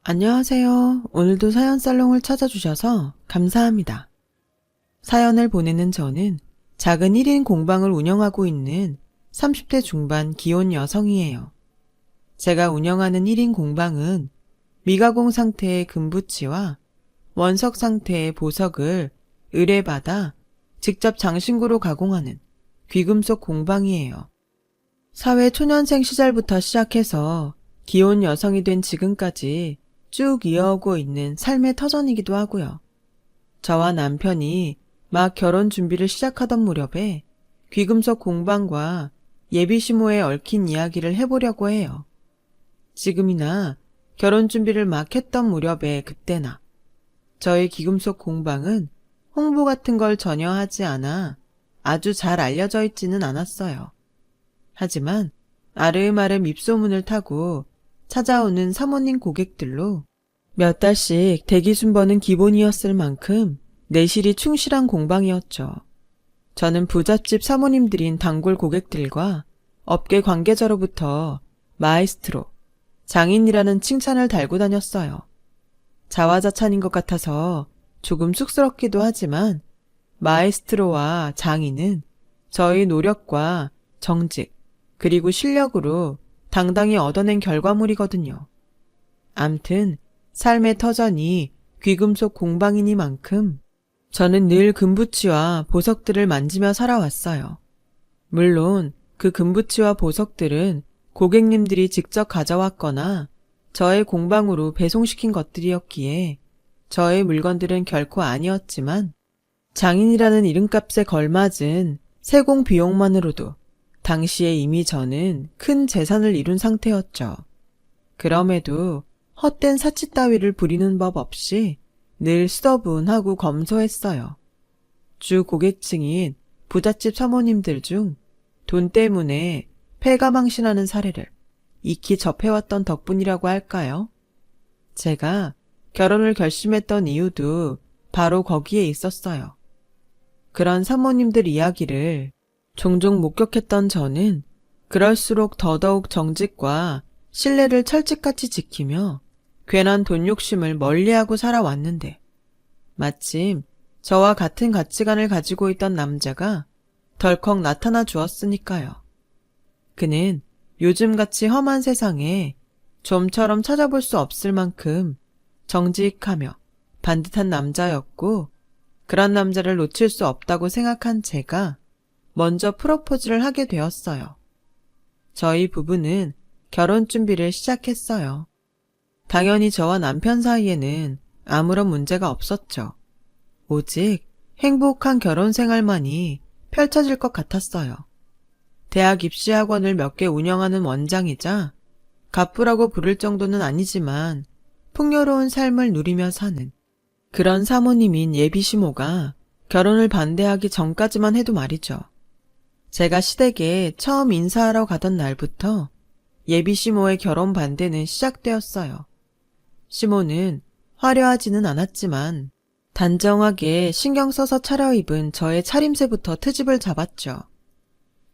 안녕하세요. 오늘도 사연 살롱을 찾아주셔서 감사합니다. 사연을 보내는 저는 작은 1인 공방을 운영하고 있는 30대 중반 기혼 여성이에요. 제가 운영하는 1인 공방은 미가공 상태의 금부치와 원석 상태의 보석을 의뢰받아 직접 장신구로 가공하는 귀금속 공방이에요. 사회 초년생 시절부터 시작해서 기혼 여성이 된 지금까지 쭉 이어오고 있는 삶의 터전이기도 하고요. 저와 남편이 막 결혼 준비를 시작하던 무렵에 귀금속 공방과 예비시모에 얽힌 이야기를 해보려고 해요. 지금이나 결혼 준비를 막 했던 무렵에 그때나 저희 귀금속 공방은 홍보 같은 걸 전혀 하지 않아 아주 잘 알려져 있지는 않았어요. 하지만 아름아름 입소문을 타고 찾아오는 사모님 고객들로 몇 달씩 대기 순번은 기본이었을 만큼 내실이 충실한 공방이었죠. 저는 부잣집 사모님들인 단골 고객들과 업계 관계자로부터 마에스트로, 장인이라는 칭찬을 달고 다녔어요. 자화자찬인 것 같아서 조금 쑥스럽기도 하지만 마에스트로와 장인은 저희 노력과 정직, 그리고 실력으로 당당히 얻어낸 결과물이거든요. 암튼 삶의 터전이 귀금속 공방이니만큼 저는 늘 금부치와 보석들을 만지며 살아왔어요. 물론 그 금부치와 보석들은 고객님들이 직접 가져왔거나 저의 공방으로 배송시킨 것들이었기에 저의 물건들은 결코 아니었지만 장인이라는 이름값에 걸맞은 세공 비용만으로도 당시에 이미 저는 큰 재산을 이룬 상태였죠. 그럼에도 헛된 사치 따위를 부리는 법 없이 늘 수더분하고 검소했어요. 주 고객층인 부잣집 사모님들 중 돈 때문에 패가망신하는 사례를 익히 접해왔던 덕분이라고 할까요? 제가 결혼을 결심했던 이유도 바로 거기에 있었어요. 그런 사모님들 이야기를 종종 목격했던 저는 그럴수록 더더욱 정직과 신뢰를 철칙같이 지키며 괜한 돈 욕심을 멀리하고 살아왔는데 마침 저와 같은 가치관을 가지고 있던 남자가 덜컥 나타나 주었으니까요. 그는 요즘같이 험한 세상에 좀처럼 찾아볼 수 없을 만큼 정직하며 반듯한 남자였고 그런 남자를 놓칠 수 없다고 생각한 제가 먼저 프로포즈를 하게 되었어요. 저희 부부는 결혼 준비를 시작했어요. 당연히 저와 남편 사이에는 아무런 문제가 없었죠. 오직 행복한 결혼 생활만이 펼쳐질 것 같았어요. 대학 입시 학원을 몇 개 운영하는 원장이자 갑부라고 부를 정도는 아니지만 풍요로운 삶을 누리며 사는 그런 사모님인 예비시모가 결혼을 반대하기 전까지만 해도 말이죠. 제가 시댁에 처음 인사하러 가던 날부터 예비시모의 결혼 반대는 시작되었어요. 시모는 화려하지는 않았지만 단정하게 신경 써서 차려입은 저의 차림새부터 트집을 잡았죠.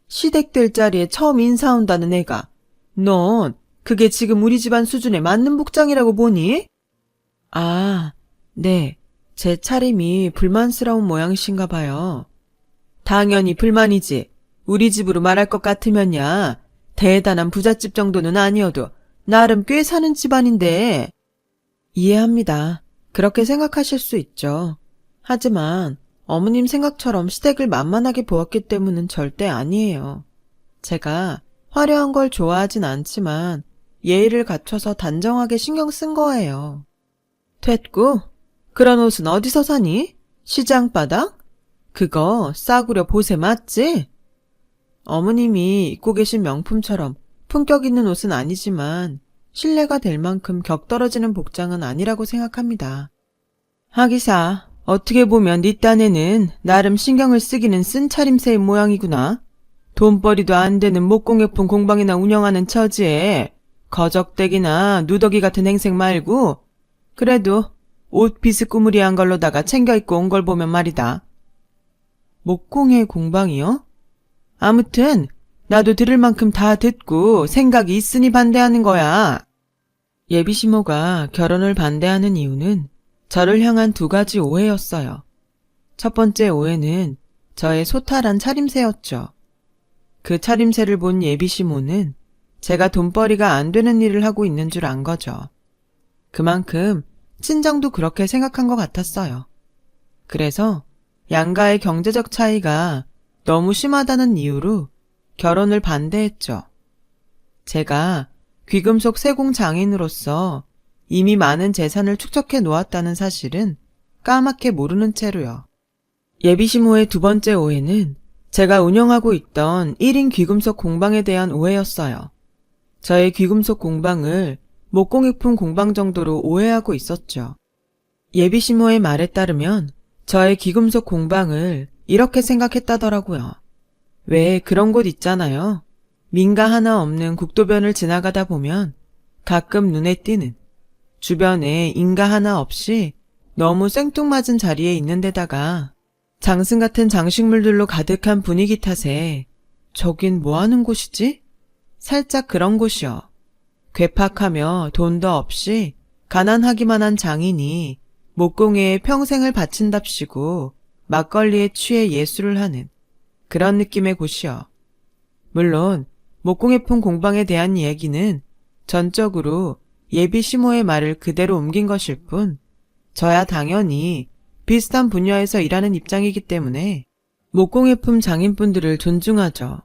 시댁들 자리에 처음 인사 온다는 애가 넌 그게 지금 우리 집안 수준에 맞는 복장이라고 보니? 아, 네. 제 차림이 불만스러운 모양이신가 봐요. 당연히 불만이지. 우리 집으로 말할 것 같으면야 대단한 부잣집 정도는 아니어도 나름 꽤 사는 집안인데. 이해합니다. 그렇게 생각하실 수 있죠. 하지만 어머님 생각처럼 시댁을 만만하게 보았기 때문은 절대 아니에요. 제가 화려한 걸 좋아하진 않지만 예의를 갖춰서 단정하게 신경 쓴 거예요. 됐고, 그런 옷은 어디서 사니? 시장바닥? 그거 싸구려 보세 맞지? 어머님이 입고 계신 명품처럼 품격 있는 옷은 아니지만 신뢰가 될 만큼 격떨어지는 복장은 아니라고 생각합니다. 하기사, 어떻게 보면 네 딴에는 나름 신경을 쓰기는 쓴 차림새인 모양이구나. 돈벌이도 안 되는 목공예품 공방이나 운영하는 처지에 거적대기나 누더기 같은 행색 말고 그래도 옷 비스꾸무리한 걸로다가 챙겨 입고 온 걸 보면 말이다. 목공의 공방이요? 아무튼 나도 들을 만큼 다 듣고 생각이 있으니 반대하는 거야. 예비시모가 결혼을 반대하는 이유는 저를 향한 두 가지 오해였어요. 첫 번째 오해는 저의 소탈한 차림새였죠. 그 차림새를 본 예비시모는 제가 돈벌이가 안 되는 일을 하고 있는 줄 안 거죠. 그만큼 친정도 그렇게 생각한 것 같았어요. 그래서 양가의 경제적 차이가 너무 심하다는 이유로 결혼을 반대했죠. 제가 귀금속 세공 장인으로서 이미 많은 재산을 축적해 놓았다는 사실은 까맣게 모르는 채로요. 예비시모의 두 번째 오해는 제가 운영하고 있던 1인 귀금속 공방에 대한 오해였어요. 저의 귀금속 공방을 목공예품 공방 정도로 오해하고 있었죠. 예비시모의 말에 따르면 저의 귀금속 공방을 이렇게 생각했다더라고요. 왜 그런 곳 있잖아요. 민가 하나 없는 국도변을 지나가다 보면 가끔 눈에 띄는 주변에 인가 하나 없이 너무 생뚱맞은 자리에 있는 데다가 장승 같은 장식물들로 가득한 분위기 탓에 저긴 뭐 하는 곳이지? 살짝 그런 곳이요. 괴팍하며 돈도 없이 가난하기만 한 장인이 목공에 평생을 바친답시고 막걸리에 취해 예술을 하는 그런 느낌의 곳이요. 물론 목공예품 공방에 대한 이야기는 전적으로 예비시모의 말을 그대로 옮긴 것일 뿐 저야 당연히 비슷한 분야에서 일하는 입장이기 때문에 목공예품 장인분들을 존중하죠.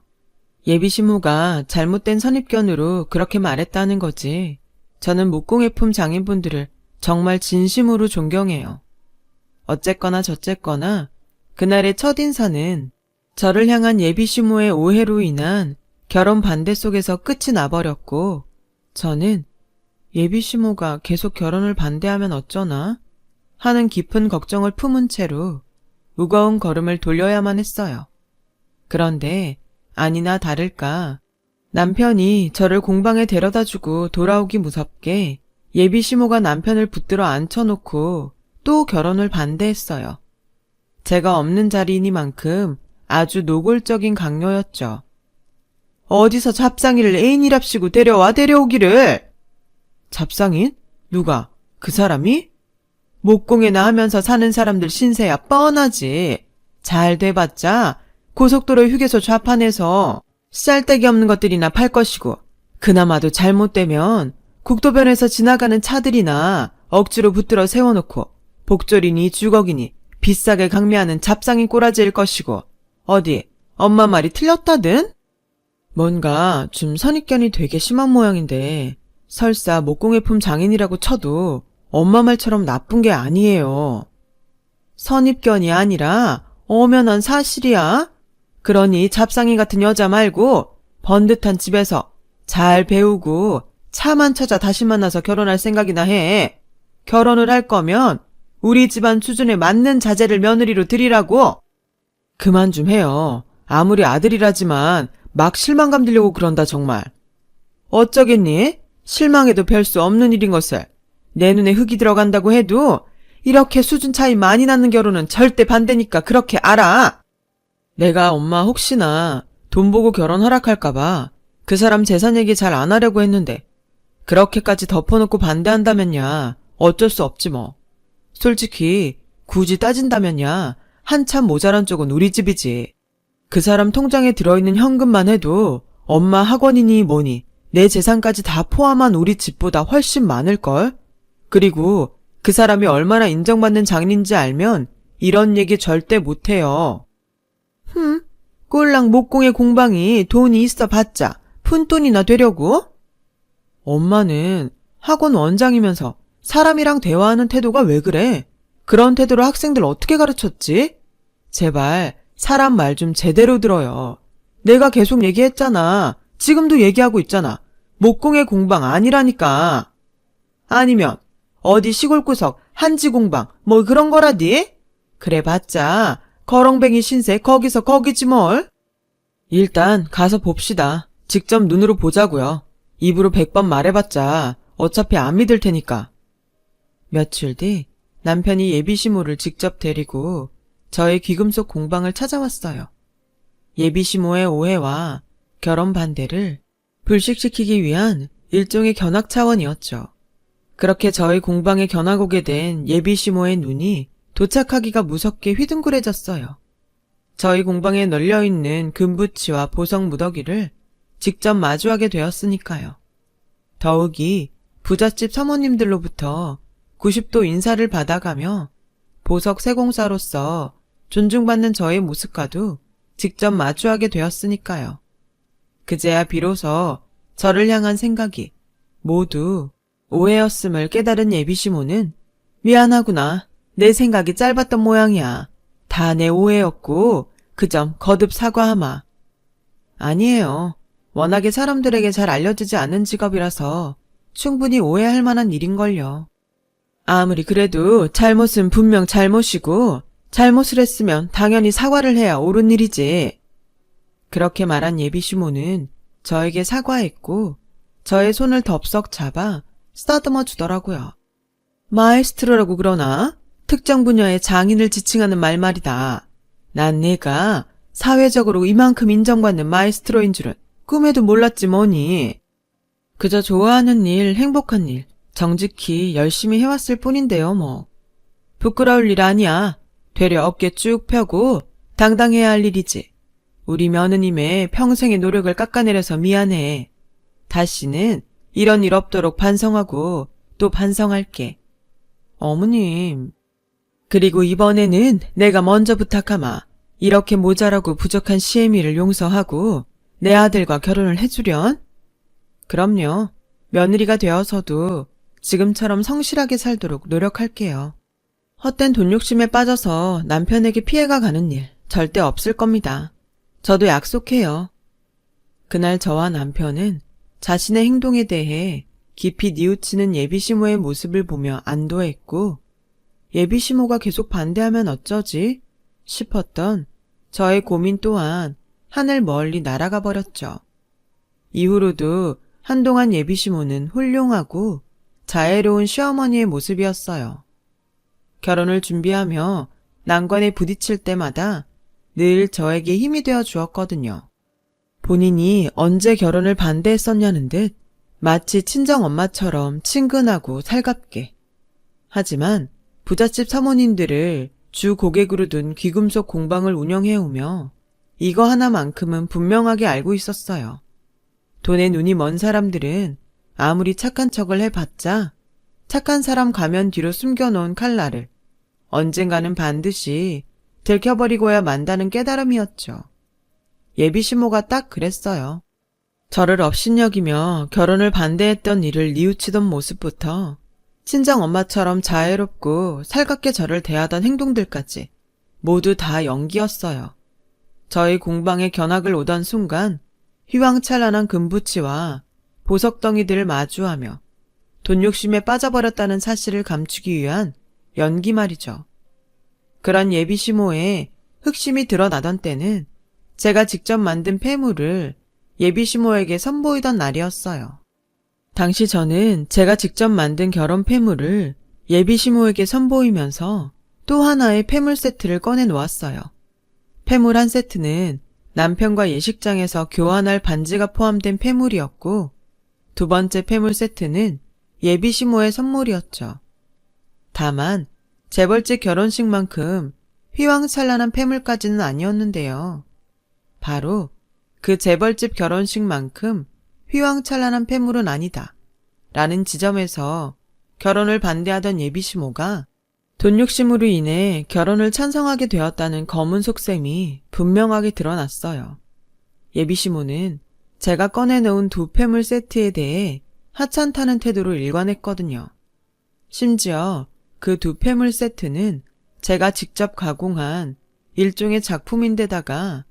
예비시모가 잘못된 선입견으로 그렇게 말했다는 거지. 저는 목공예품 장인분들을 정말 진심으로 존경해요. 어쨌거나 저쨌거나 그날의 첫인사는 저를 향한 예비시모의 오해로 인한 결혼 반대 속에서 끝이 나버렸고 저는 예비시모가 계속 결혼을 반대하면 어쩌나 하는 깊은 걱정을 품은 채로 무거운 걸음을 돌려야만 했어요. 그런데 아니나 다를까 남편이 저를 공방에 데려다주고 돌아오기 무섭게 예비시모가 남편을 붙들어 앉혀놓고 또 결혼을 반대했어요. 제가 없는 자리이니만큼 아주 노골적인 강요였죠. 어디서 잡상이를 애인이랍시고 데려오기를. 잡상인? 누가? 그 사람이? 목공이나 하면서 사는 사람들 신세야 뻔하지. 잘 돼봤자 고속도로 휴게소 좌판에서 쌀데기 없는 것들이나 팔 것이고 그나마도 잘못되면 국도변에서 지나가는 차들이나 억지로 붙들어 세워놓고 복졸이니 주걱이니 비싸게 강매하는 잡상인 꼬라지일 것이고 어디 엄마 말이 틀렸다든? 뭔가 좀 선입견이 되게 심한 모양인데 설사 목공예품 장인이라고 쳐도 엄마 말처럼 나쁜 게 아니에요. 선입견이 아니라 엄연한 사실이야. 그러니 잡상인 같은 여자 말고 번듯한 집에서 잘 배우고 차만 찾아 다시 만나서 결혼할 생각이나 해. 결혼을 할 거면 우리 집안 수준에 맞는 자제를 며느리로 드리라고. 그만 좀 해요. 아무리 아들이라지만 막 실망감 들려고 그런다 정말. 어쩌겠니? 실망해도 별 수 없는 일인 것을. 내 눈에 흙이 들어간다고 해도 이렇게 수준 차이 많이 나는 결혼은 절대 반대니까 그렇게 알아. 내가 엄마 혹시나 돈 보고 결혼 허락할까봐 그 사람 재산 얘기 잘 안 하려고 했는데 그렇게까지 덮어놓고 반대한다면야 어쩔 수 없지 뭐. 솔직히 굳이 따진다면야 한참 모자란 쪽은 우리 집이지. 그 사람 통장에 들어있는 현금만 해도 엄마 학원이니 뭐니 내 재산까지 다 포함한 우리 집보다 훨씬 많을걸? 그리고 그 사람이 얼마나 인정받는 장인인지 알면 이런 얘기 절대 못해요. 꼴랑 목공의 공방이 돈이 있어 봤자 푼돈이나 되려고? 엄마는 학원 원장이면서 사람이랑 대화하는 태도가 왜 그래? 그런 태도로 학생들 어떻게 가르쳤지? 제발 사람 말 좀 제대로 들어요. 내가 계속 얘기했잖아. 지금도 얘기하고 있잖아. 목공의 공방 아니라니까. 아니면 어디 시골구석 한지 공방 뭐 그런 거라디? 그래봤자 거렁뱅이 신세 거기서 거기지 뭘. 일단 가서 봅시다. 직접 눈으로 보자고요. 입으로 100번 말해봤자 어차피 안 믿을 테니까. 며칠 뒤 남편이 예비시모를 직접 데리고 저의 귀금속 공방을 찾아왔어요. 예비시모의 오해와 결혼 반대를 불식시키기 위한 일종의 견학 차원이었죠. 그렇게 저희 공방에 견학 오게 된 예비시모의 눈이 도착하기가 무섭게 휘둥그레졌어요. 저희 공방에 널려있는 금부치와 보석 무더기를 직접 마주하게 되었으니까요. 더욱이 부잣집 사모님들로부터 90도 인사를 받아가며 보석 세공사로서 존중받는 저의 모습과도 직접 마주하게 되었으니까요. 그제야 비로소 저를 향한 생각이 모두 오해였음을 깨달은 예비시모는 미안하구나. 내 생각이 짧았던 모양이야. 다 내 오해였고 그 점 거듭 사과하마. 아니에요. 워낙에 사람들에게 잘 알려지지 않은 직업이라서 충분히 오해할 만한 일인걸요. 아무리 그래도 잘못은 분명 잘못이고 잘못을 했으면 당연히 사과를 해야 옳은 일이지. 그렇게 말한 예비시모는 저에게 사과했고 저의 손을 덥석 잡아 쓰다듬어 주더라고요. 마에스트로라고 그러나? 특정 분야의 장인을 지칭하는 말 말이다. 난 내가 사회적으로 이만큼 인정받는 마에스트로인 줄은 꿈에도 몰랐지 뭐니. 그저 좋아하는 일, 행복한 일, 정직히 열심히 해왔을 뿐인데요 뭐. 부끄러울 일 아니야. 되려 어깨 쭉 펴고 당당해야 할 일이지. 우리 며느님의 평생의 노력을 깎아내려서 미안해. 다시는 이런 일 없도록 반성하고 또 반성할게. 어머님. 그리고 이번에는 내가 먼저 부탁하마. 이렇게 모자라고 부족한 시애미를 용서하고 내 아들과 결혼을 해주련? 그럼요. 며느리가 되어서도 지금처럼 성실하게 살도록 노력할게요. 헛된 돈 욕심에 빠져서 남편에게 피해가 가는 일 절대 없을 겁니다. 저도 약속해요. 그날 저와 남편은 자신의 행동에 대해 깊이 뉘우치는 예비시모의 모습을 보며 안도했고 예비시모가 계속 반대하면 어쩌지 싶었던 저의 고민 또한 하늘 멀리 날아가 버렸죠. 이후로도 한동안 예비시모는 훌륭하고 자애로운 시어머니의 모습이었어요. 결혼을 준비하며 난관에 부딪힐 때마다 늘 저에게 힘이 되어 주었거든요. 본인이 언제 결혼을 반대했었냐는 듯 마치 친정엄마처럼 친근하고 살갑게. 하지만 부잣집 사모님들을 주 고객으로 둔 귀금속 공방을 운영해오며 이거 하나만큼은 분명하게 알고 있었어요. 돈에 눈이 먼 사람들은 아무리 착한 척을 해봤자 착한 사람 가면 뒤로 숨겨놓은 칼날을 언젠가는 반드시 들켜버리고야 만다는 깨달음이었죠. 예비시모가 딱 그랬어요. 저를 업신여기며 결혼을 반대했던 이를 뉘우치던 모습부터 친정엄마처럼 자애롭고 살갑게 저를 대하던 행동들까지 모두 다 연기였어요. 저희 공방에 견학을 오던 순간 휘황찬란한 금부치와 보석덩이들을 마주하며 돈 욕심에 빠져버렸다는 사실을 감추기 위한 연기 말이죠. 그런 예비시모의 흑심이 드러나던 때는 제가 직접 만든 폐물을 예비시모에게 선보이던 날이었어요. 당시 저는 제가 직접 만든 결혼 폐물을 예비시모에게 선보이면서 또 하나의 폐물 세트를 꺼내 놓았어요. 폐물 한 세트는 남편과 예식장에서 교환할 반지가 포함된 폐물이었고 두 번째 폐물 세트는 예비시모의 선물이었죠. 다만 재벌집 결혼식만큼 휘황찬란한 폐물까지는 아니었는데요. 바로 그 재벌집 결혼식만큼 휘황찬란한 폐물은 아니다 라는 지점에서 결혼을 반대하던 예비시모가 돈 욕심으로 인해 결혼을 찬성하게 되었다는 검은 속셈이 분명하게 드러났어요. 예비시모는 제가 꺼내놓은 두 폐물 세트에 대해 하찮다는 태도로 일관했거든요. 심지어 그 두 폐물 세트는 제가 직접 가공한 일종의 작품인데다가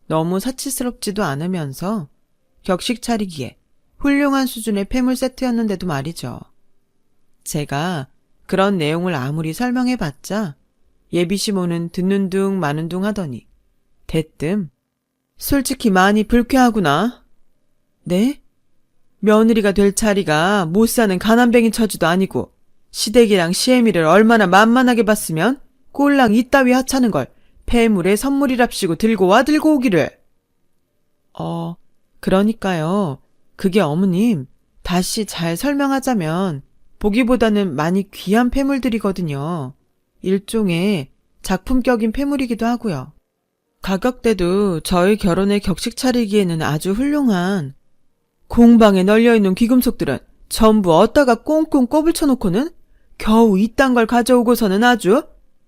너무 사치스럽지도 않으면서 격식 차리기에 훌륭한 수준의 폐물 세트였는데도 말이죠. 제가 그런 내용을 아무리 설명해봤자 예비시모는 듣는 둥 마는 둥 하더니 대뜸 솔직히 많이 불쾌하구나. 네? 며느리가 될 자리가 못 사는 가난뱅이 처지도 아니고 시댁이랑 시애미를 얼마나 만만하게 봤으면 꼴랑 이따위 하찮은 걸 폐물의 선물이랍시고 들고 오기를. 그러니까요. 그게 어머님, 다시 잘 설명하자면 보기보다는 많이 귀한 폐물들이거든요. 일종의 작품격인 폐물이기도 하고요. 가격대도 저희 결혼에 격식 차리기에는 아주 훌륭한. 공방에 널려있는 귀금속들은 전부 어디다가 꽁꽁 꼽을 쳐놓고는 겨우 이딴 걸 가져오고서는 아주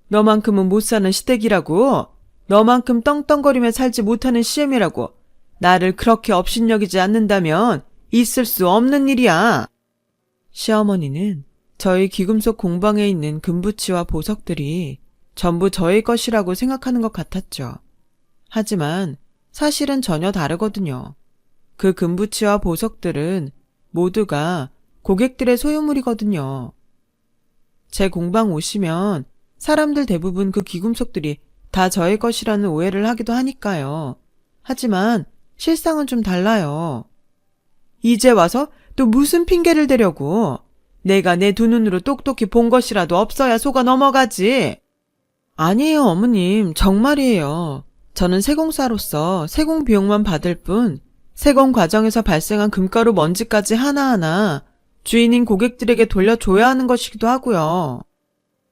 너만큼은 못 사는 시댁이라고, 너만큼 떵떵거리며 살지 못하는 시엠이라고 나를 그렇게 업신여기지 않는다면 있을 수 없는 일이야. 시어머니는 저희 귀금속 공방에 있는 금부치와 보석들이 전부 저의 것이라고 생각하는 것 같았죠. 하지만 사실은 전혀 다르거든요. 그 금부치와 보석들은 모두가 고객들의 소유물이거든요. 제 공방 오시면 사람들 대부분 그 귀금속들이 다 저의 것이라는 오해를 하기도 하니까요. 하지만 실상은 좀 달라요. 이제 와서 또 무슨 핑계를 대려고. 내가 내 두 눈으로 똑똑히 본 것이라도 없어야 속아 넘어가지. 아니에요, 어머님. 정말이에요. 저는 세공사로서 세공 비용만 받을 뿐 세공 과정에서 발생한 금가루 먼지까지 하나하나 주인인 고객들에게 돌려줘야 하는 것이기도 하고요.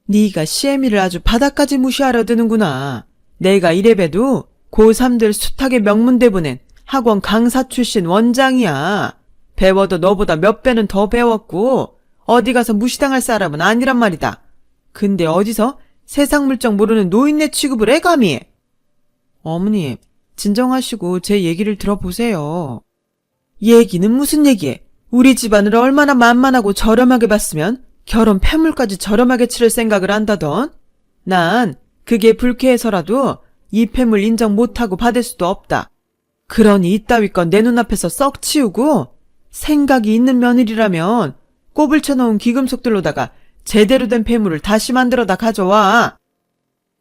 네가 시애미를 아주 바닥까지 무시하려 드는구나. 내가 이래봬도 고3들 숱하게 명문대 보낸 학원 강사 출신 원장이야. 배워도 너보다 몇 배는 더 배웠고 어디 가서 무시당할 사람은 아니란 말이다. 근데 어디서 세상 물정 모르는 노인네 취급을 해 감히. 어머님, 진정하시고 제 얘기를 들어보세요. 얘기는 무슨 얘기해. 우리 집안을 얼마나 만만하고 저렴하게 봤으면 결혼 폐물까지 저렴하게 치를 생각을 한다던. 난 그게 불쾌해서라도 이 폐물 인정 못하고 받을 수도 없다. 그러니 이따위 건 내 눈앞에서 썩 치우고 생각이 있는 며느리라면 꼽을 쳐놓은 귀금속들로다가 제대로 된 폐물을 다시 만들어다 가져와.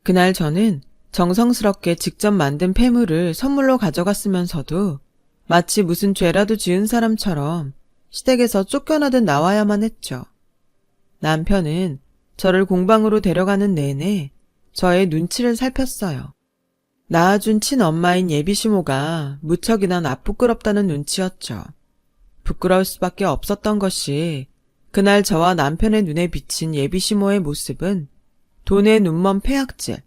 그날 저는 정성스럽게 직접 만든 폐물을 선물로 가져갔으면서도 마치 무슨 죄라도 지은 사람처럼 시댁에서 쫓겨나듯 나와야만 했죠. 남편은 저를 공방으로 데려가는 내내 저의 눈치를 살폈어요. 낳아준 친엄마인 예비시모가 무척이나 나쁘끄럽다는 눈치였죠. 부끄러울 수밖에 없었던 것이 그날 저와 남편의 눈에 비친 예비시모의 모습은 돈의 눈먼 폐악질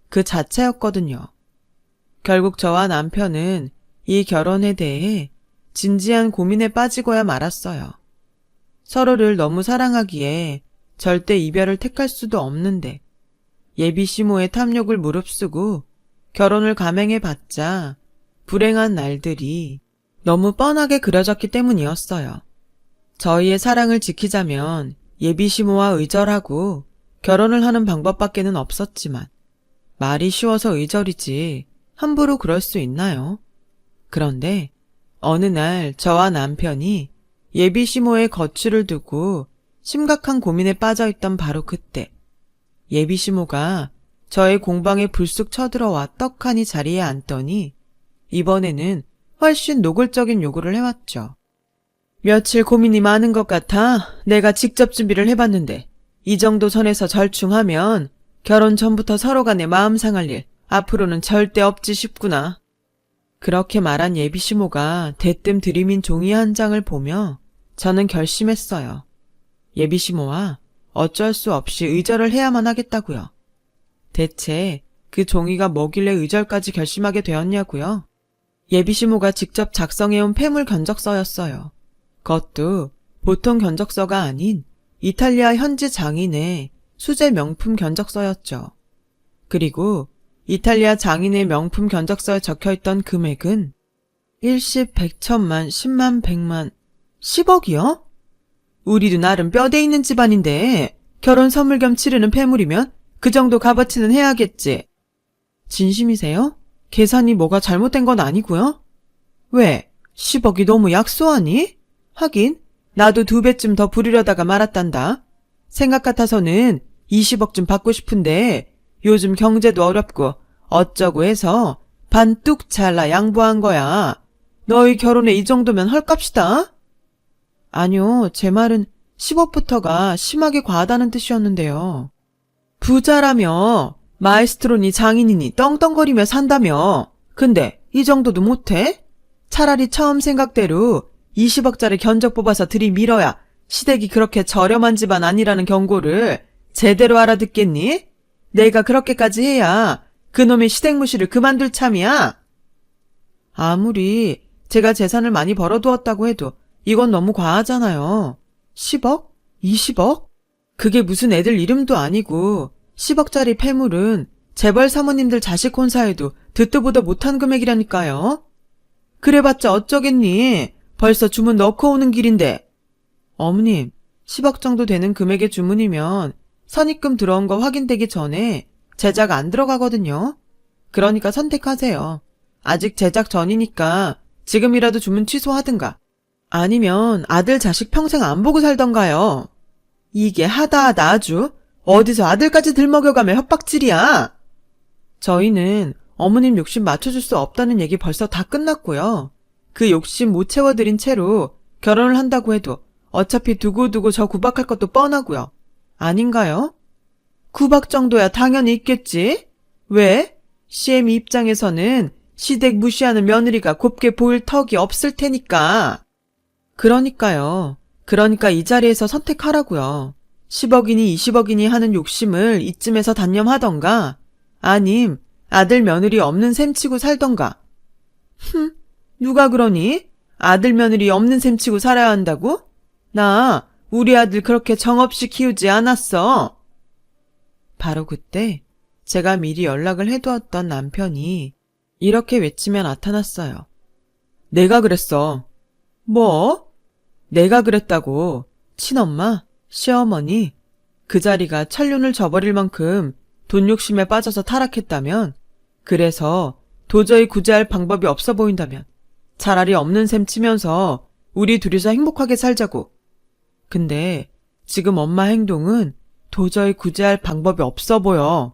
그 자체였거든요. 결국 저와 남편은 이 결혼에 대해 진지한 고민에 빠지고야 말았어요. 서로를 너무 사랑하기에 절대 이별을 택할 수도 없는데 예비시모의 탐욕을 무릅쓰고 결혼을 감행해봤자 불행한 날들이 너무 뻔하게 그려졌기 때문이었어요. 저희의 사랑을 지키자면 예비시모와 의절하고 결혼을 하는 방법밖에는 없었지만 말이 쉬워서 의절이지 함부로 그럴 수 있나요? 그런데 어느 날 저와 남편이 예비시모의 거취를 두고 심각한 고민에 빠져있던 바로 그때 예비시모가 저의 공방에 불쑥 쳐들어와 떡하니 자리에 앉더니 이번에는 훨씬 노골적인 요구를 해왔죠. 며칠 고민이 많은 것 같아 내가 직접 준비를 해봤는데 이 정도 선에서 절충하면 결혼 전부터 서로 간에 마음 상할 일 앞으로는 절대 없지 싶구나. 그렇게 말한 예비시모가 대뜸 들이민 종이 한 장을 보며 저는 결심했어요. 예비시모와 어쩔 수 없이 의절을 해야만 하겠다고요. 대체 그 종이가 뭐길래 의절까지 결심하게 되었냐고요? 예비시모가 직접 작성해온 폐물 견적서였어요. 그것도 보통 견적서가 아닌 이탈리아 현지 장인의 수제 명품 견적서였죠. 그리고 이탈리아 장인의 명품 견적서에 적혀있던 금액은 일십, 백천만, 십만, 백만, 10억이요? 우리도 나름 뼈대 있는 집안인데 결혼 선물 겸 치르는 폐물이면 그 정도 값어치는 해야겠지. 진심이세요? 계산이 뭐가 잘못된 건 아니고요? 왜? 10억이 너무 약소하니? 하긴 나도 2배쯤 더 부리려다가 말았단다. 생각 같아서는 20억쯤 받고 싶은데 요즘 경제도 어렵고 어쩌고 해서 반 뚝 잘라 양보한 거야. 너희 결혼에 이 정도면 헐값이다? 아니요, 제 말은 10억부터가 심하게 과하다는 뜻이었는데요. 부자라며 마에스트로니 장인이니 떵떵거리며 산다며. 근데 이 정도도 못해? 차라리 처음 생각대로 20억짜리 견적 뽑아서 들이밀어야 시댁이 그렇게 저렴한 집안 아니라는 경고를 제대로 알아듣겠니? 내가 그렇게까지 해야 그놈의 시댁 무시를 그만둘 참이야. 아무리 제가 재산을 많이 벌어두었다고 해도 이건 너무 과하잖아요. 10억? 20억? 그게 무슨 애들 이름도 아니고 10억짜리 폐물은 재벌 사모님들 자식 혼사에도 듣도 보도 못한 금액이라니까요. 그래봤자 어쩌겠니? 벌써 주문 넣고 오는 길인데. 어머님, 10억 정도 되는 금액의 주문이면 선입금 들어온 거 확인되기 전에 제작 안 들어가거든요. 그러니까 선택하세요. 아직 제작 전이니까 지금이라도 주문 취소하든가. 아니면 아들 자식 평생 안 보고 살던가요. 이게 하다 아주 어디서 아들까지 들먹여가며 협박질이야. 저희는 어머님 욕심 맞춰줄 수 없다는 얘기 벌써 다 끝났고요. 그 욕심 못 채워드린 채로 결혼을 한다고 해도 어차피 두고두고 저 구박할 것도 뻔하고요. 아닌가요? 구박 정도야 당연히 있겠지. 왜? CM 입장에서는 시댁 무시하는 며느리가 곱게 보일 턱이 없을 테니까. 그러니까요. 그러니까 이 자리에서 선택하라고요. 10억이니 20억이니 하는 욕심을 이쯤에서 단념하던가 아님 아들 며느리 없는 셈 치고 살던가. 누가 그러니? 아들 며느리 없는 셈 치고 살아야 한다고? 나 우리 아들 그렇게 정없이 키우지 않았어. 바로 그때 제가 미리 연락을 해두었던 남편이 이렇게 외치며 나타났어요. 내가 그랬어. 뭐? 내가 그랬다고. 친엄마, 시어머니, 그 자리가 천륜을 저버릴 만큼 돈 욕심에 빠져서 타락했다면, 그래서 도저히 구제할 방법이 없어 보인다면 차라리 없는 셈 치면서 우리 둘이서 행복하게 살자고. 근데 지금 엄마 행동은 도저히 구제할 방법이 없어 보여.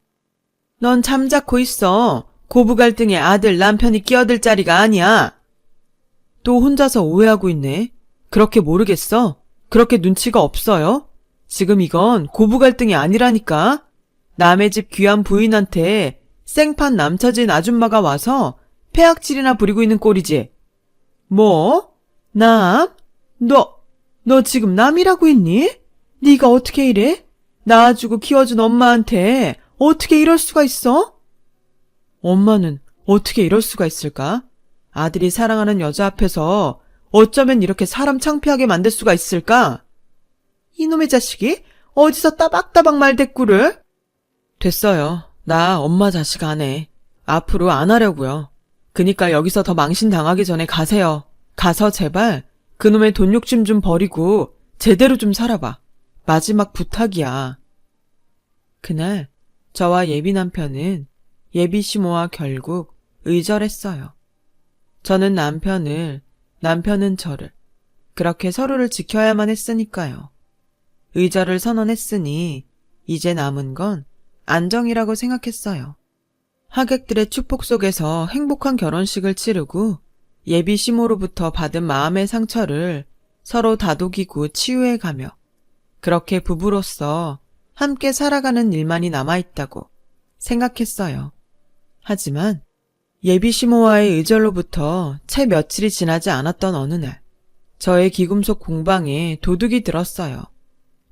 넌 잠자코 있어. 고부 갈등에 아들, 남편이 끼어들 자리가 아니야. 또 혼자서 오해하고 있네. 그렇게 모르겠어? 그렇게 눈치가 없어요? 지금 이건 고부 갈등이 아니라니까. 남의 집 귀한 부인한테 생판 남처진 아줌마가 와서 폐악질이나 부리고 있는 꼴이지. 뭐? 남? 너 지금 남이라고 했니? 네가 어떻게 이래? 낳아주고 키워준 엄마한테 어떻게 이럴 수가 있어? 엄마는 어떻게 이럴 수가 있을까? 아들이 사랑하는 여자 앞에서 어쩌면 이렇게 사람 창피하게 만들 수가 있을까? 이놈의 자식이 어디서 따박따박 말대꾸를? 됐어요. 나 엄마 자식 안 해. 앞으로 안 하려고요. 그니까 여기서 더 망신당하기 전에 가세요. 가서 제발 그놈의 돈 욕심 좀 버리고 제대로 좀 살아봐. 마지막 부탁이야. 그날 저와 예비 남편은 예비 시모와 결국 의절했어요. 저는 남편을, 남편은 저를 그렇게 서로를 지켜야만 했으니까요. 의절을 선언했으니 이제 남은 건 안정이라고 생각했어요. 하객들의 축복 속에서 행복한 결혼식을 치르고 예비 시모로부터 받은 마음의 상처를 서로 다독이고 치유해가며 그렇게 부부로서 함께 살아가는 일만이 남아있다고 생각했어요. 하지만 예비 시모와의 의절로부터 채 며칠이 지나지 않았던 어느 날 저의 귀금속 공방에 도둑이 들었어요.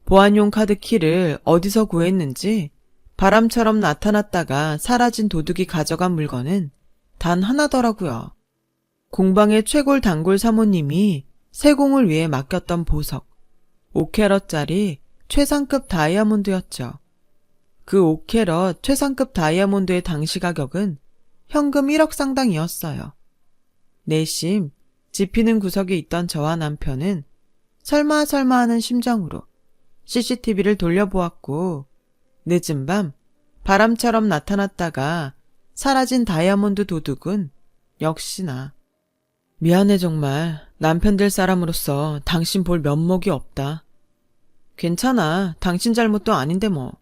보안용 카드 키를 어디서 구했는지 바람처럼 나타났다가 사라진 도둑이 가져간 물건은 단 하나더라고요. 공방의 최골 단골 사모님이 세공을 위해 맡겼던 보석, 5캐럿짜리 최상급 다이아몬드였죠. 그 5캐럿 최상급 다이아몬드의 당시 가격은 현금 1억 상당이었어요. 내심 지피는 구석에 있던 저와 남편은 설마 하는 심정으로 CCTV를 돌려보았고 늦은 밤 바람처럼 나타났다가 사라진 다이아몬드 도둑은 역시나 미안해 정말 남편 될 사람으로서 당신 볼 면목이 없다. 괜찮아. 당신 잘못도 아닌데 뭐.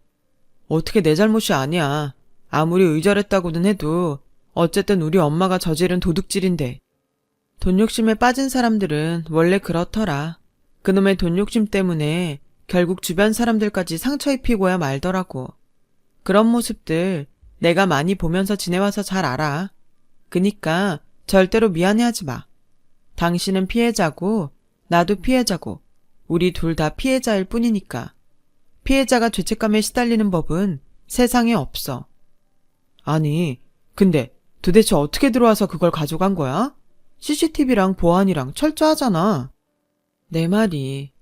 어떻게 내 잘못이 아니야. 아무리 의절했다고는 해도 어쨌든 우리 엄마가 저지른 도둑질인데. 돈 욕심에 빠진 사람들은 원래 그렇더라. 그놈의 돈 욕심 때문에 결국 주변 사람들까지 상처 입히고야 말더라고. 그런 모습들 내가 많이 보면서 지내와서 잘 알아. 그니까 절대로 미안해하지 마. 당신은 피해자고 나도 피해자고 우리 둘 다 피해자일 뿐이니까. 피해자가 죄책감에 시달리는 법은 세상에 없어. 아니, 근데 도대체 어떻게 들어와서 그걸 가져간 거야? CCTV랑 보안이랑 철저하잖아. 내 말이.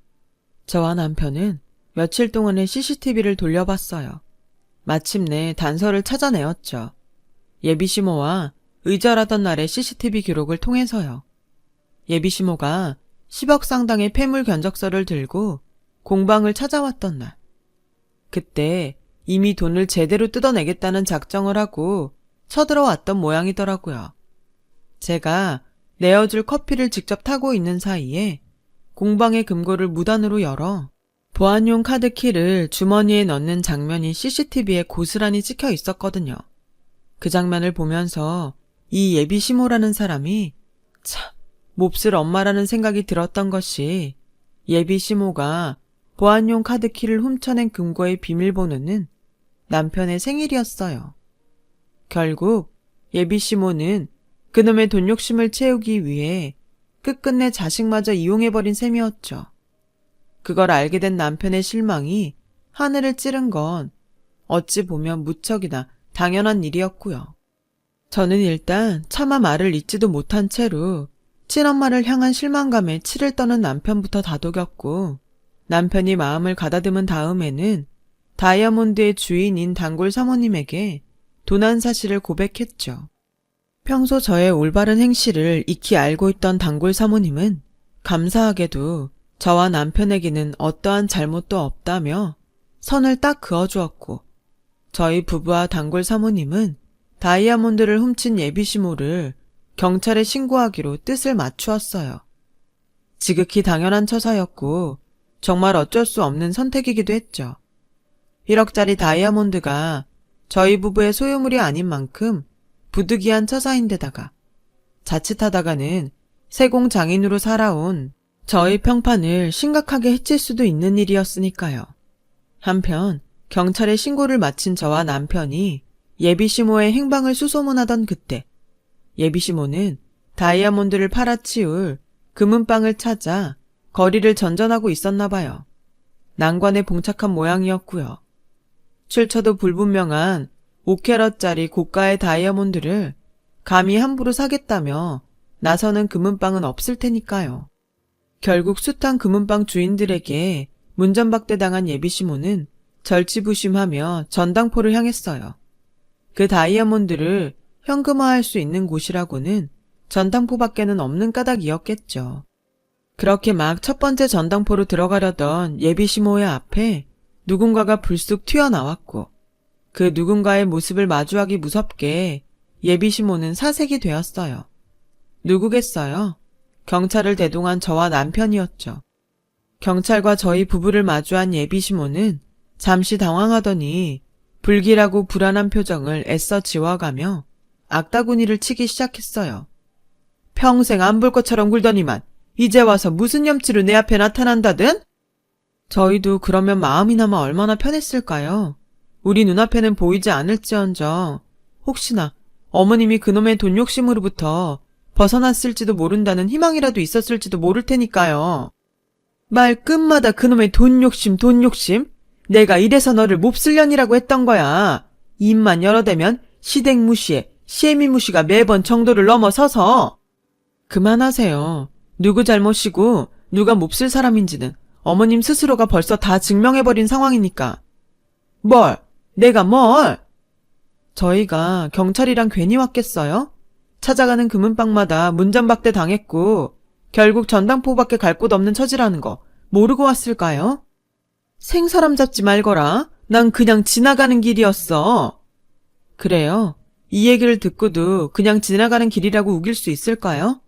저와 남편은 며칠 동안의 CCTV를 돌려봤어요. 마침내 단서를 찾아내었죠. 예비시모와 의절하던 날의 CCTV 기록을 통해서요. 예비시모가 10억 상당의 폐물 견적서를 들고 공방을 찾아왔던 날. 그때 이미 돈을 제대로 뜯어내겠다는 작정을 하고 쳐들어왔던 모양이더라고요. 제가 내어줄 커피를 직접 타고 있는 사이에 공방의 금고를 무단으로 열어 보안용 카드 키를 주머니에 넣는 장면이 CCTV에 고스란히 찍혀 있었거든요. 그 장면을 보면서 이 예비시모라는 사람이 참 몹쓸 엄마라는 생각이 들었던 것이 예비시모가 보안용 카드 키를 훔쳐낸 금고의 비밀번호는 남편의 생일이었어요. 결국 예비시모는 그놈의 돈 욕심을 채우기 위해 끝끝내 자식마저 이용해버린 셈이었죠. 그걸 알게 된 남편의 실망이 하늘을 찌른 건 어찌 보면 무척이나 당연한 일이었고요. 저는 일단 차마 말을 잇지도 못한 채로 친엄마를 향한 실망감에 치를 떠는 남편부터 다독였고, 남편이 마음을 가다듬은 다음에는 다이아몬드의 주인인 단골 사모님에게 도난 사실을 고백했죠. 평소 저의 올바른 행실을 익히 알고 있던 단골 사모님은 감사하게도 저와 남편에게는 어떠한 잘못도 없다며 선을 딱 그어주었고, 저희 부부와 단골 사모님은 다이아몬드를 훔친 예비시모를 경찰에 신고하기로 뜻을 맞추었어요. 지극히 당연한 처사였고 정말 어쩔 수 없는 선택이기도 했죠. 1억짜리 다이아몬드가 저희 부부의 소유물이 아닌 만큼 부득이한 처사인데다가 자칫하다가는 세공장인으로 살아온 저희 평판을 심각하게 해칠 수도 있는 일이었으니까요. 한편 경찰에 신고를 마친 저와 남편이 예비시모의 행방을 수소문하던 그때 예비시모는 다이아몬드를 팔아치울 금은방을 찾아 거리를 전전하고 있었나 봐요. 난관에 봉착한 모양이었고요. 출처도 불분명한 5캐럿짜리 고가의 다이아몬드를 감히 함부로 사겠다며 나서는 금은방은 없을 테니까요. 결국 숱한 금은방 주인들에게 문전박대당한 예비시모는 절치부심하며 전당포를 향했어요. 그 다이아몬드를 현금화할 수 있는 곳이라고는 전당포밖에는 없는 까닭이었겠죠. 그렇게 막 첫 번째 전당포로 들어가려던 예비시모의 앞에 누군가가 불쑥 튀어나왔고, 그 누군가의 모습을 마주하기 무섭게 예비시모는 사색이 되었어요. 누구겠어요? 경찰을 대동한 저와 남편이었죠. 경찰과 저희 부부를 마주한 예비시모는 잠시 당황하더니 불길하고 불안한 표정을 애써 지워가며 악다구니를 치기 시작했어요. 평생 안 볼 것처럼 굴더니만 이제 와서 무슨 염치로 내 앞에 나타난다든? 저희도 그러면 마음이나마 얼마나 편했을까요? 우리 눈앞에는 보이지 않을지언정 혹시나 어머님이 그놈의 돈 욕심으로부터 벗어났을지도 모른다는 희망이라도 있었을지도 모를 테니까요. 말 끝마다 그놈의 돈 욕심, 돈 욕심? 내가 이래서 너를 몹쓸년이라고 했던 거야. 입만 열어대면 시댁무시에 시애미무시가 매번 정도를 넘어서서. 그만하세요. 누구 잘못이고 누가 몹쓸 사람인지는 어머님 스스로가 벌써 다 증명해버린 상황이니까. 뭘? 내가 뭘? 저희가 경찰이랑 괜히 왔겠어요? 찾아가는 금은방마다 문전박대 당했고 결국 전당포밖에 갈 곳 없는 처지라는 거 모르고 왔을까요? 생사람 잡지 말거라. 난 그냥 지나가는 길이었어. 그래요? 이 얘기를 듣고도 그냥 지나가는 길이라고 우길 수 있을까요?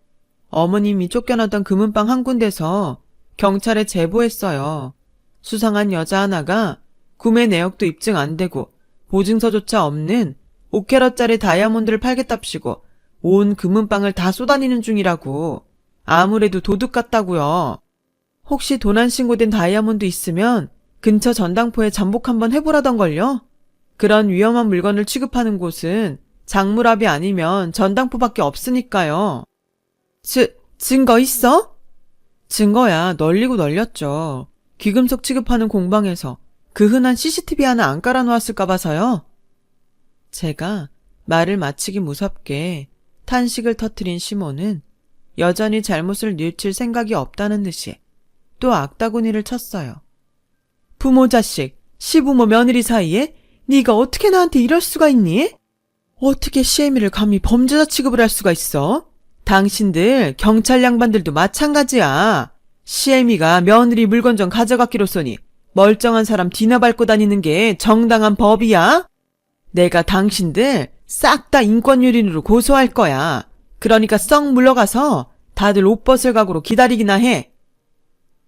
어머님이 쫓겨나던 금은방 한 군데서 경찰에 제보했어요. 수상한 여자 하나가 구매 내역도 입증 안 되고 보증서조차 없는 5캐럿짜리 다이아몬드를 팔겠답시고 온 금은방을 다 쏘다니는 중이라고. 아무래도 도둑 같다고요. 혹시 도난 신고된 다이아몬드 있으면 근처 전당포에 잠복 한번 해보라던걸요? 그런 위험한 물건을 취급하는 곳은 장물압이 아니면 전당포밖에 없으니까요. 증거 있어? 증거야 널리고 널렸죠. 귀금속 취급하는 공방에서 그 흔한 CCTV 하나 안 깔아놓았을까 봐서요. 제가 말을 마치기 무섭게 탄식을 터뜨린 시몬은 여전히 잘못을 뉘우칠 생각이 없다는 듯이 또 악다구니를 쳤어요. 부모 자식, 시부모 며느리 사이에 네가 어떻게 나한테 이럴 수가 있니? 어떻게 시애미를 감히 범죄자 취급을 할 수가 있어? 당신들 경찰 양반들도 마찬가지야. 시애미가 며느리 물건 좀 가져갔기로써니 멀쩡한 사람 뒤나 밟고 다니는 게 정당한 법이야? 내가 당신들 싹 다 인권유린으로 고소할 거야. 그러니까 썩 물러가서 다들 옷 벗을 각오로 기다리기나 해.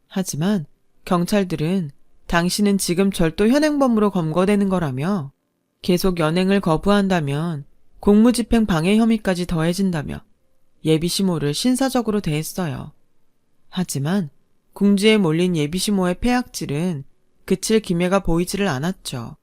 하지만 경찰들은 당신은 지금 절도 현행범으로 검거되는 거라며 계속 연행을 거부한다면 공무집행 방해 혐의까지 더해진다며 예비시모를 신사적으로 대했어요. 하지만 궁지에 몰린 예비시모의 폐악질은 그칠 기미가 보이지를 않았죠.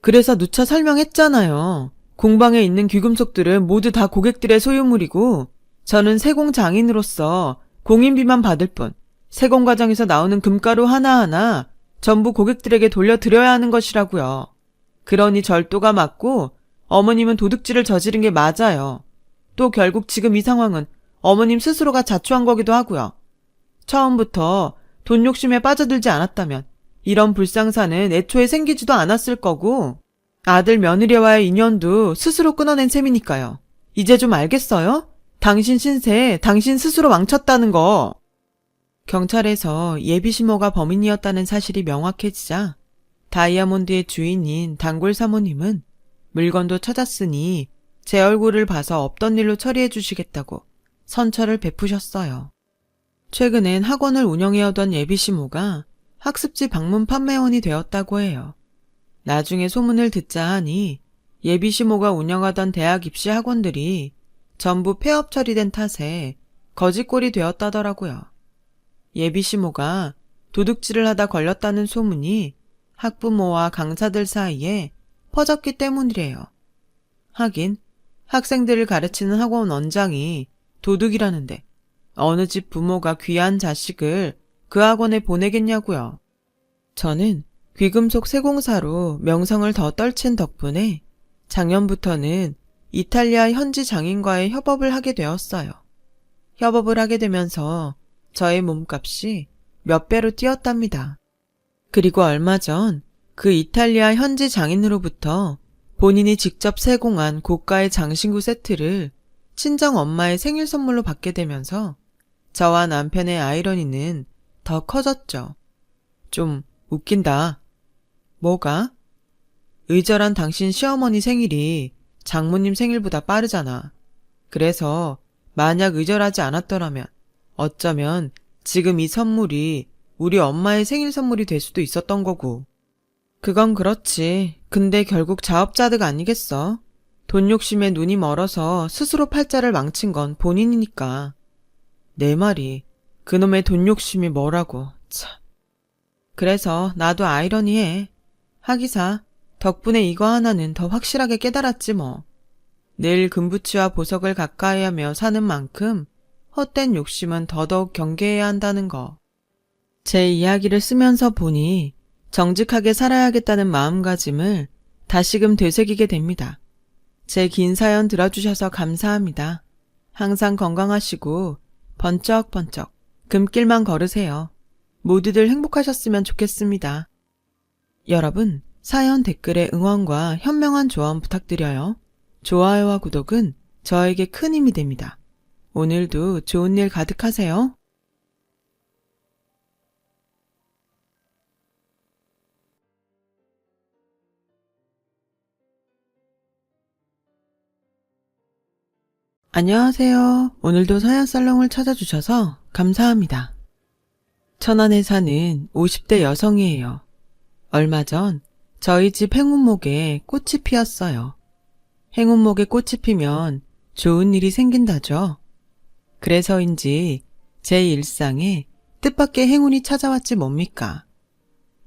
그래서 누차 설명했잖아요. 공방에 있는 귀금속들은 모두 다 고객들의 소유물이고 저는 세공 장인으로서 공인비만 받을 뿐 세공 과정에서 나오는 금가루 하나하나 전부 고객들에게 돌려드려야 하는 것이라고요. 그러니 절도가 맞고 어머님은 도둑질을 저지른 게 맞아요. 또 결국 지금 이 상황은 어머님 스스로가 자초한 거기도 하고요. 처음부터 돈 욕심에 빠져들지 않았다면 이런 불상사는 애초에 생기지도 않았을 거고 아들 며느리와의 인연도 스스로 끊어낸 셈이니까요. 이제 좀 알겠어요? 당신 신세 당신 스스로 망쳤다는 거. 경찰에서 예비시모가 범인이었다는 사실이 명확해지자 다이아몬드의 주인인 단골 사모님은 물건도 찾았으니 제 얼굴을 봐서 없던 일로 처리해 주시겠다고 선처를 베푸셨어요. 최근엔 학원을 운영해오던 예비시모가 학습지 방문 판매원이 되었다고 해요. 나중에 소문을 듣자 하니 예비시모가 운영하던 대학 입시 학원들이 전부 폐업 처리된 탓에 거지꼴이 되었다더라고요. 예비시모가 도둑질을 하다 걸렸다는 소문이 학부모와 강사들 사이에 퍼졌기 때문이래요. 하긴 학생들을 가르치는 학원 원장이 도둑이라는데 어느 집 부모가 귀한 자식을 그 학원에 보내겠냐고요. 저는 귀금속 세공사로 명성을 더 떨친 덕분에 작년부터는 이탈리아 현지 장인과의 협업을 하게 되었어요. 협업을 하게 되면서 저의 몸값이 몇 배로 뛰었답니다. 그리고 얼마 전 그 이탈리아 현지 장인으로부터 본인이 직접 세공한 고가의 장신구 세트를 친정 엄마의 생일 선물로 받게 되면서 저와 남편의 아이러니는 더 커졌죠. 좀 웃긴다. 뭐가? 의절한 당신 시어머니 생일이 장모님 생일보다 빠르잖아. 그래서 만약 의절하지 않았더라면 어쩌면 지금 이 선물이 우리 엄마의 생일 선물이 될 수도 있었던 거고. 그건 그렇지. 근데 결국 자업자득 아니겠어? 돈 욕심에 눈이 멀어서 스스로 팔자를 망친 건 본인이니까. 내 말이 그놈의 돈 욕심이 뭐라고. 참. 그래서 나도 아이러니해. 하기사 덕분에 이거 하나는 더 확실하게 깨달았지 뭐. 늘 금부치와 보석을 가까이하며 사는 만큼 헛된 욕심은 더더욱 경계해야 한다는 거. 제 이야기를 쓰면서 보니 정직하게 살아야겠다는 마음가짐을 다시금 되새기게 됩니다. 제 긴 사연 들어주셔서 감사합니다. 항상 건강하시고 번쩍번쩍 금길만 걸으세요. 모두들 행복하셨으면 좋겠습니다. 여러분, 사연 댓글에 응원과 현명한 조언 부탁드려요. 좋아요와 구독은 저에게 큰 힘이 됩니다. 오늘도 좋은 일 가득하세요. 안녕하세요. 오늘도 사연살롱을 찾아주셔서 감사합니다. 천안에 사는 50대 여성이에요. 얼마 전 저희 집 행운목에 꽃이 피었어요. 행운목에 꽃이 피면 좋은 일이 생긴다죠. 그래서인지 제 일상에 뜻밖의 행운이 찾아왔지 뭡니까?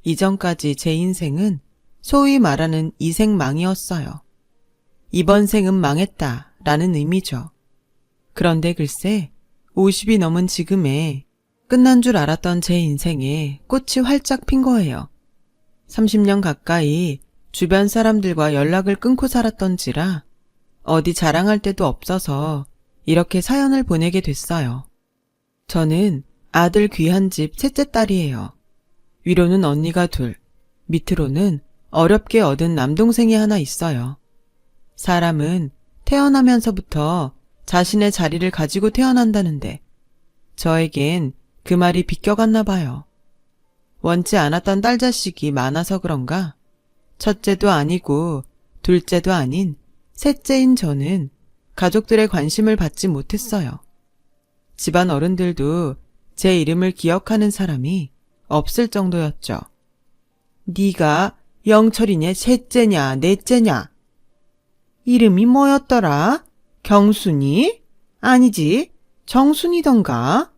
이전까지 제 인생은 소위 말하는 이생망이었어요. 이번 생은 망했다 라는 의미죠. 그런데 글쎄 50이 넘은 지금에 끝난 줄 알았던 제 인생에 꽃이 활짝 핀 거예요. 30년 가까이 주변 사람들과 연락을 끊고 살았던지라 어디 자랑할 데도 없어서 이렇게 사연을 보내게 됐어요. 저는 아들 귀한 집 셋째 딸이에요. 위로는 언니가 둘, 밑으로는 어렵게 얻은 남동생이 하나 있어요. 사람은 태어나면서부터 자신의 자리를 가지고 태어난다는데 저에겐 그 말이 비껴갔나 봐요. 원치 않았던 딸 자식이 많아서 그런가? 첫째도 아니고 둘째도 아닌 셋째인 저는 가족들의 관심을 받지 못했어요. 집안 어른들도 제 이름을 기억하는 사람이 없을 정도였죠. 네가 영철이네 셋째냐 넷째냐? 이름이 뭐였더라? 경순이? 아니지, 정순이던가?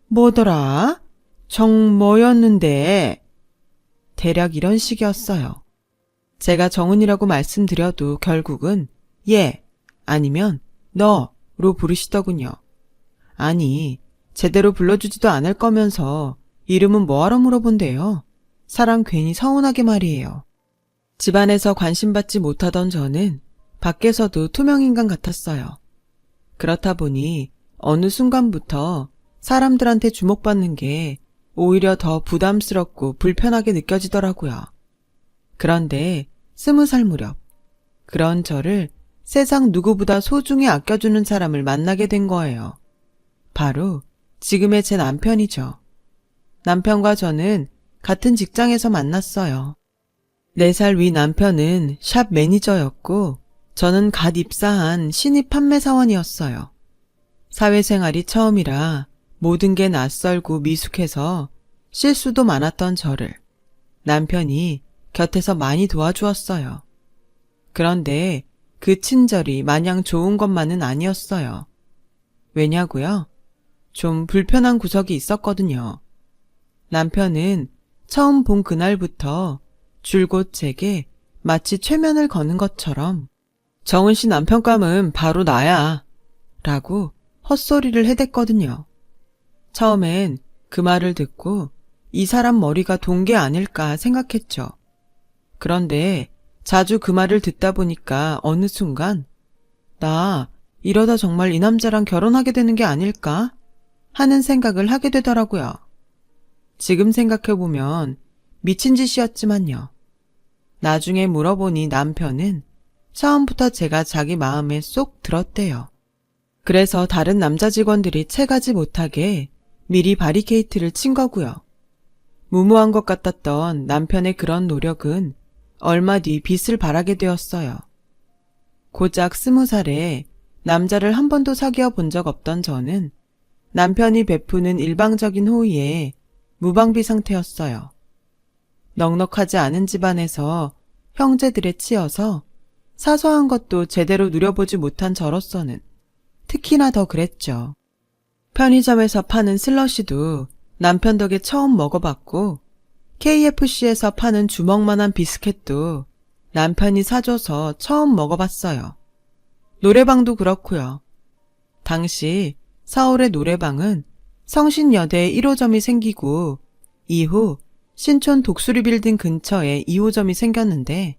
뭐더라? 뭐였는데? 대략 이런 식이었어요. 제가 정은이라고 말씀드려도 결국은 얘 아니면 너로 부르시더군요. 아니, 제대로 불러주지도 않을 거면서 이름은 뭐하러 물어본대요? 사람 괜히 서운하게 말이에요. 집안에서 관심받지 못하던 저는 밖에서도 투명인간 같았어요. 그렇다 보니 어느 순간부터 사람들한테 주목받는 게 오히려 더 부담스럽고 불편하게 느껴지더라고요. 그런데 20살 무렵 그런 저를 세상 누구보다 소중히 아껴주는 사람을 만나게 된 거예요. 바로 지금의 제 남편이죠. 남편과 저는 같은 직장에서 만났어요. 4살 위 남편은 샵 매니저였고 저는 갓 입사한 신입 판매사원이었어요. 사회생활이 처음이라 모든 게 낯설고 미숙해서 실수도 많았던 저를 남편이 곁에서 많이 도와주었어요. 그런데 그 친절이 마냥 좋은 것만은 아니었어요. 왜냐고요? 좀 불편한 구석이 있었거든요. 남편은 처음 본 그날부터 줄곧 제게 마치 최면을 거는 것처럼 정은 씨 남편감은 바로 나야 라고 헛소리를 해댔거든요. 처음엔 그 말을 듣고 이 사람 머리가 돈 게 아닐까 생각했죠. 그런데 자주 그 말을 듣다 보니까 어느 순간 나 이러다 정말 이 남자랑 결혼하게 되는 게 아닐까 하는 생각을 하게 되더라고요. 지금 생각해보면 미친 짓이었지만요. 나중에 물어보니 남편은 처음부터 제가 자기 마음에 쏙 들었대요. 그래서 다른 남자 직원들이 채가지 못하게 미리 바리케이트를 친 거고요. 무모한 것 같았던 남편의 그런 노력은 얼마 뒤 빛을 발하게 되었어요. 고작 20살에 남자를 한 번도 사귀어 본 적 없던 저는 남편이 베푸는 일방적인 호의에 무방비 상태였어요. 넉넉하지 않은 집안에서 형제들에 치여서 사소한 것도 제대로 누려보지 못한 저로서는 특히나 더 그랬죠. 편의점에서 파는 슬러시도 남편 덕에 처음 먹어봤고 KFC에서 파는 주먹만한 비스켓도 남편이 사줘서 처음 먹어봤어요. 노래방도 그렇고요. 당시 서울의 노래방은 성신여대에 1호점이 생기고 이후 신촌 독수리 빌딩 근처에 2호점이 생겼는데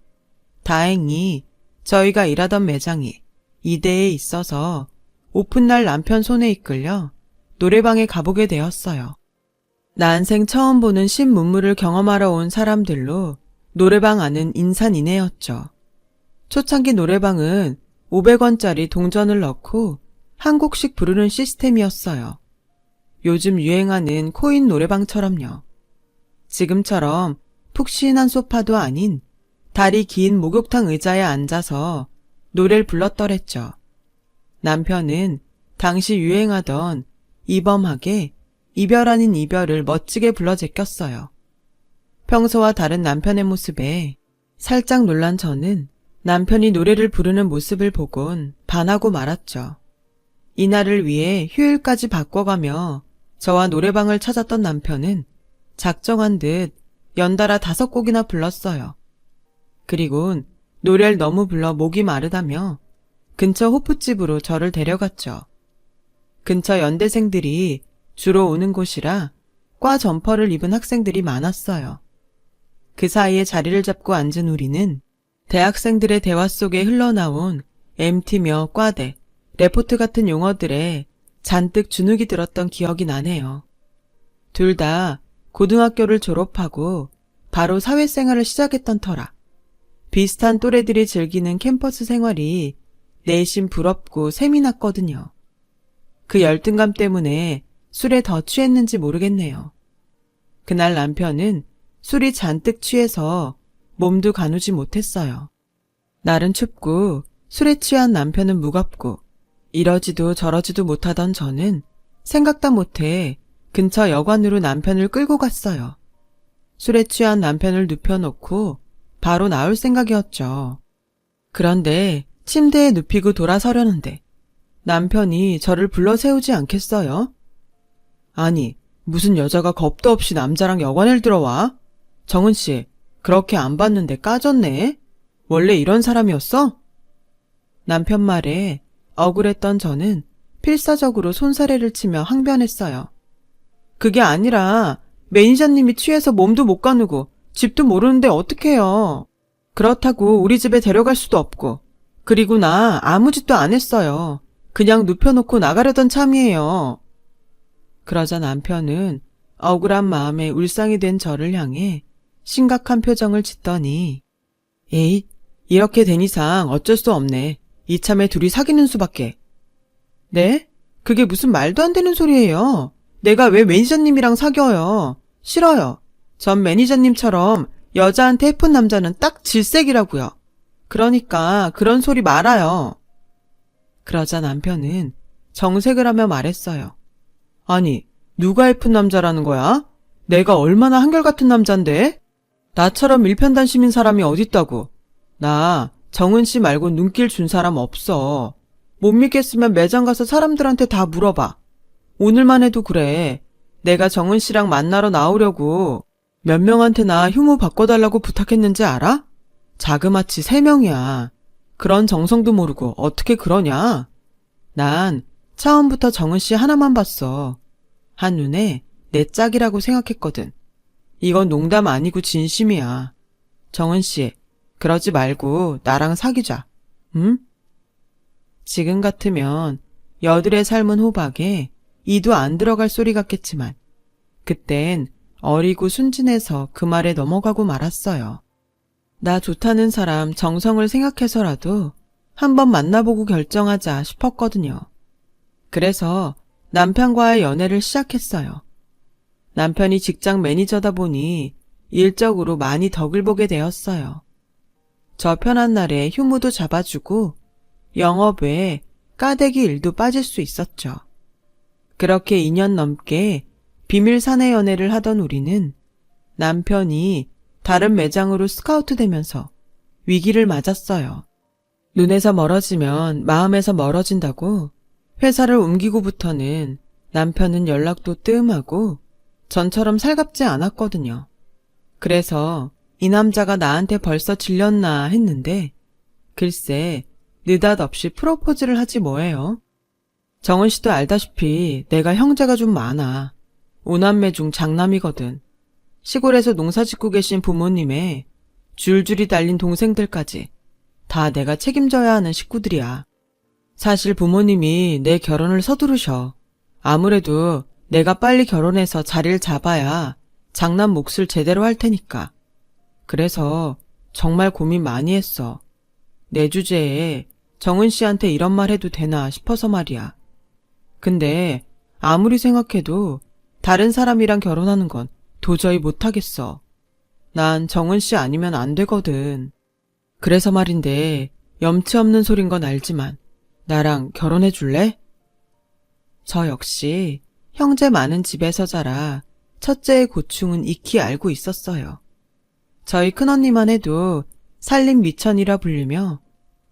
다행히 저희가 일하던 매장이 이대에 있어서 오픈날 남편 손에 이끌려 노래방에 가보게 되었어요. 난생 처음 보는 신문물을 경험하러 온 사람들로 노래방 안은 인산인해였죠. 초창기 노래방은 500원짜리 동전을 넣고 한 곡씩 부르는 시스템이었어요. 요즘 유행하는 코인 노래방처럼요. 지금처럼 푹신한 소파도 아닌 다리 긴 목욕탕 의자에 앉아서 노래를 불렀더랬죠. 남편은 당시 유행하던 이범학의 이별 아닌 이별을 멋지게 불러 제꼈어요. 평소와 다른 남편의 모습에 살짝 놀란 저는 남편이 노래를 부르는 모습을 보곤 반하고 말았죠. 이날을 위해 휴일까지 바꿔가며 저와 노래방을 찾았던 남편은 작정한 듯 연달아 5곡이나 불렀어요. 그리곤 노래를 너무 불러 목이 마르다며 근처 호프집으로 저를 데려갔죠. 근처 연대생들이 주로 오는 곳이라 과 점퍼를 입은 학생들이 많았어요. 그 사이에 자리를 잡고 앉은 우리는 대학생들의 대화 속에 흘러나온 MT며 과대, 레포트 같은 용어들에 잔뜩 주눅이 들었던 기억이 나네요. 둘 다 고등학교를 졸업하고 바로 사회생활을 시작했던 터라 비슷한 또래들이 즐기는 캠퍼스 생활이 내심 부럽고 셈이 났거든요. 그 열등감 때문에 술에 더 취했는지 모르겠네요. 그날 남편은 술이 잔뜩 취해서 몸도 가누지 못했어요. 날은 춥고 술에 취한 남편은 무겁고 이러지도 저러지도 못하던 저는 생각도 못해 근처 여관으로 남편을 끌고 갔어요. 술에 취한 남편을 눕혀놓고 바로 나올 생각이었죠. 그런데 침대에 눕히고 돌아서려는데 남편이 저를 불러 세우지 않겠어요? 아니, 무슨 여자가 겁도 없이 남자랑 여관을 들어와? 정은 씨, 그렇게 안 봤는데 까졌네? 원래 이런 사람이었어? 남편 말에 억울했던 저는 필사적으로 손사래를 치며 항변했어요. 그게 아니라 매니저님이 취해서 몸도 못 가누고 집도 모르는데 어떡해요. 그렇다고 우리 집에 데려갈 수도 없고 그리고 나 아무 짓도 안 했어요. 그냥 눕혀놓고 나가려던 참이에요. 그러자 남편은 억울한 마음에 울상이 된 저를 향해 심각한 표정을 짓더니 에이, 이렇게 된 이상 어쩔 수 없네. 이참에 둘이 사귀는 수밖에. 네? 그게 무슨 말도 안 되는 소리예요. 내가 왜 매니저님이랑 사귀어요? 싫어요. 전 매니저님처럼 여자한테 예쁜 남자는 딱 질색이라고요. 그러니까 그런 소리 말아요. 그러자 남편은 정색을 하며 말했어요. 아니, 누가 예쁜 남자라는 거야? 내가 얼마나 한결같은 남잔데? 나처럼 일편단심인 사람이 어딨다고. 나 정은 씨 말고 눈길 준 사람 없어. 못 믿겠으면 매장 가서 사람들한테 다 물어봐. 오늘만 해도 그래. 내가 정은 씨랑 만나러 나오려고 몇 명한테나 휴무 바꿔달라고 부탁했는지 알아? 자그마치 3명이야. 그런 정성도 모르고 어떻게 그러냐? 난 처음부터 정은 씨 하나만 봤어. 한눈에 내 짝이라고 생각했거든. 이건 농담 아니고 진심이야. 정은 씨, 그러지 말고 나랑 사귀자. 응? 지금 같으면 여들의 삶은 호박에 이도 안 들어갈 소리 같겠지만 그땐 어리고 순진해서 그 말에 넘어가고 말았어요. 나 좋다는 사람 정성을 생각해서라도 한번 만나보고 결정하자 싶었거든요. 그래서 남편과의 연애를 시작했어요. 남편이 직장 매니저다 보니 일적으로 많이 덕을 보게 되었어요. 저 편한 날에 휴무도 잡아주고 영업 외에 까대기 일도 빠질 수 있었죠. 그렇게 2년 넘게 비밀 사내 연애를 하던 우리는 남편이 다른 매장으로 스카우트 되면서 위기를 맞았어요. 눈에서 멀어지면 마음에서 멀어진다고 회사를 옮기고부터는 남편은 연락도 뜸하고 전처럼 살갑지 않았거든요. 그래서 이 남자가 나한테 벌써 질렸나 했는데 글쎄 느닷없이 프로포즈를 하지 뭐예요. 정은 씨도 알다시피 내가 형제가 좀 많아. 5남매 중 장남이거든. 시골에서 농사 짓고 계신 부모님의 줄줄이 달린 동생들까지 다 내가 책임져야 하는 식구들이야. 사실 부모님이 내 결혼을 서두르셔. 아무래도 내가 빨리 결혼해서 자리를 잡아야 장남 몫을 제대로 할 테니까. 그래서 정말 고민 많이 했어. 내 주제에 정은 씨한테 이런 말 해도 되나 싶어서 말이야. 근데 아무리 생각해도 다른 사람이랑 결혼하는 건 도저히 못하겠어. 난 정은 씨 아니면 안 되거든. 그래서 말인데 염치 없는 소린 건 알지만 나랑 결혼해 줄래? 저 역시 형제 많은 집에서 자라 첫째의 고충은 익히 알고 있었어요. 저희 큰언니만 해도 살림 미천이라 불리며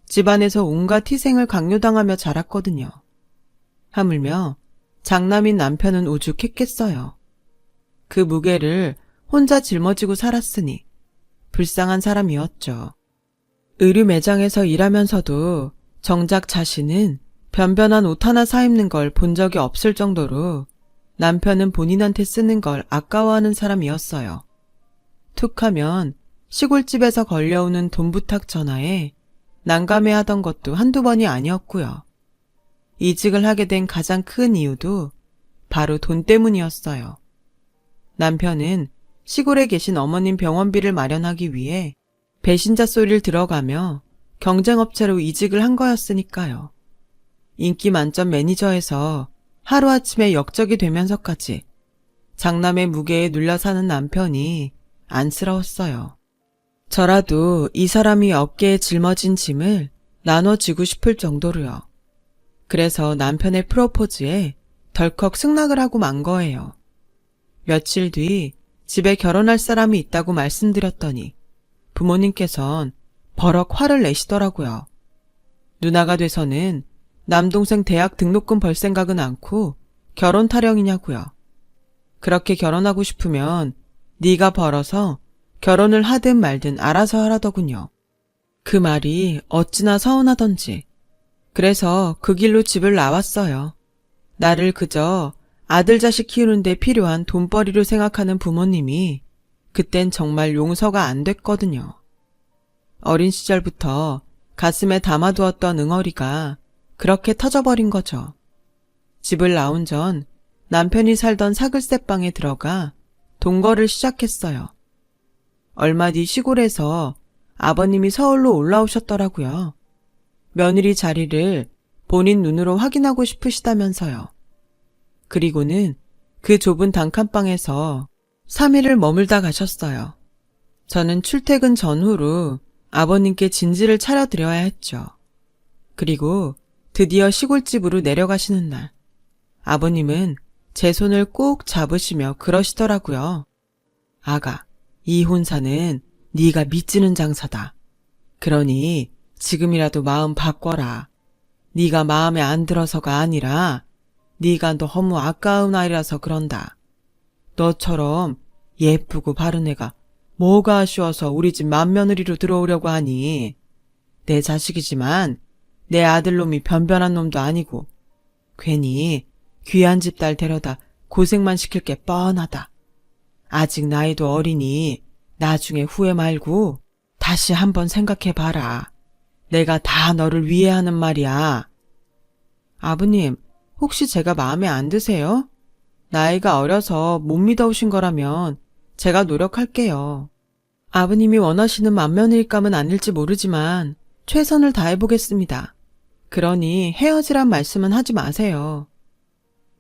집안에서 온갖 희생을 강요당하며 자랐거든요. 하물며 장남인 남편은 오죽했겠어요. 그 무게를 혼자 짊어지고 살았으니 불쌍한 사람이었죠. 의류 매장에서 일하면서도 정작 자신은 변변한 옷 하나 사 입는 걸 본 적이 없을 정도로 남편은 본인한테 쓰는 걸 아까워하는 사람이었어요. 툭하면 시골집에서 걸려오는 돈 부탁 전화에 난감해하던 것도 한두 번이 아니었고요. 이직을 하게 된 가장 큰 이유도 바로 돈 때문이었어요. 남편은 시골에 계신 어머님 병원비를 마련하기 위해 배신자 소리를 들어가며 경쟁업체로 이직을 한 거였으니까요. 인기 만점 매니저에서 하루아침에 역적이 되면서까지 장남의 무게에 눌려 사는 남편이 안쓰러웠어요. 저라도 이 사람이 어깨에 짊어진 짐을 나눠지고 싶을 정도로요. 그래서 남편의 프로포즈에 덜컥 승낙을 하고 만 거예요. 며칠 뒤 집에 결혼할 사람이 있다고 말씀드렸더니 부모님께선 버럭 화를 내시더라고요. 누나가 돼서는 남동생 대학 등록금 벌 생각은 않고 결혼 타령이냐고요. 그렇게 결혼하고 싶으면 네가 벌어서 결혼을 하든 말든 알아서 하라더군요. 그 말이 어찌나 서운하던지. 그래서 그 길로 집을 나왔어요. 나를 그저 아들 자식 키우는데 필요한 돈벌이로 생각하는 부모님이 그땐 정말 용서가 안 됐거든요. 어린 시절부터 가슴에 담아두었던 응어리가 그렇게 터져버린 거죠. 집을 나온 전 남편이 살던 사글세방에 들어가 동거를 시작했어요. 얼마 뒤 시골에서 아버님이 서울로 올라오셨더라고요. 며느리 자리를 본인 눈으로 확인하고 싶으시다면서요. 그리고는 그 좁은 단칸방에서 3일을 머물다 가셨어요. 저는 출퇴근 전후로 아버님께 진지를 차려드려야 했죠. 그리고 드디어 시골집으로 내려가시는 날, 아버님은 제 손을 꼭 잡으시며 그러시더라고요. 아가, 이 혼사는 네가 미치는 장사다. 그러니 지금이라도 마음 바꿔라. 네가 마음에 안 들어서가 아니라 네가 너무 아까운 아이라서 그런다. 너처럼 예쁘고 바른 애가 뭐가 아쉬워서 우리 집 맏며느리로 들어오려고 하니. 내 자식이지만 내 아들놈이 변변한 놈도 아니고 괜히 귀한 집 딸 데려다 고생만 시킬 게 뻔하다. 아직 나이도 어리니 나중에 후회 말고 다시 한번 생각해봐라. 내가 다 너를 위해 하는 말이야. 아버님, 혹시 제가 마음에 안 드세요? 나이가 어려서 못 믿어오신 거라면 제가 노력할게요. 아버님이 원하시는 맏며느리감은 아닐지 모르지만 최선을 다해보겠습니다. 그러니 헤어지란 말씀은 하지 마세요.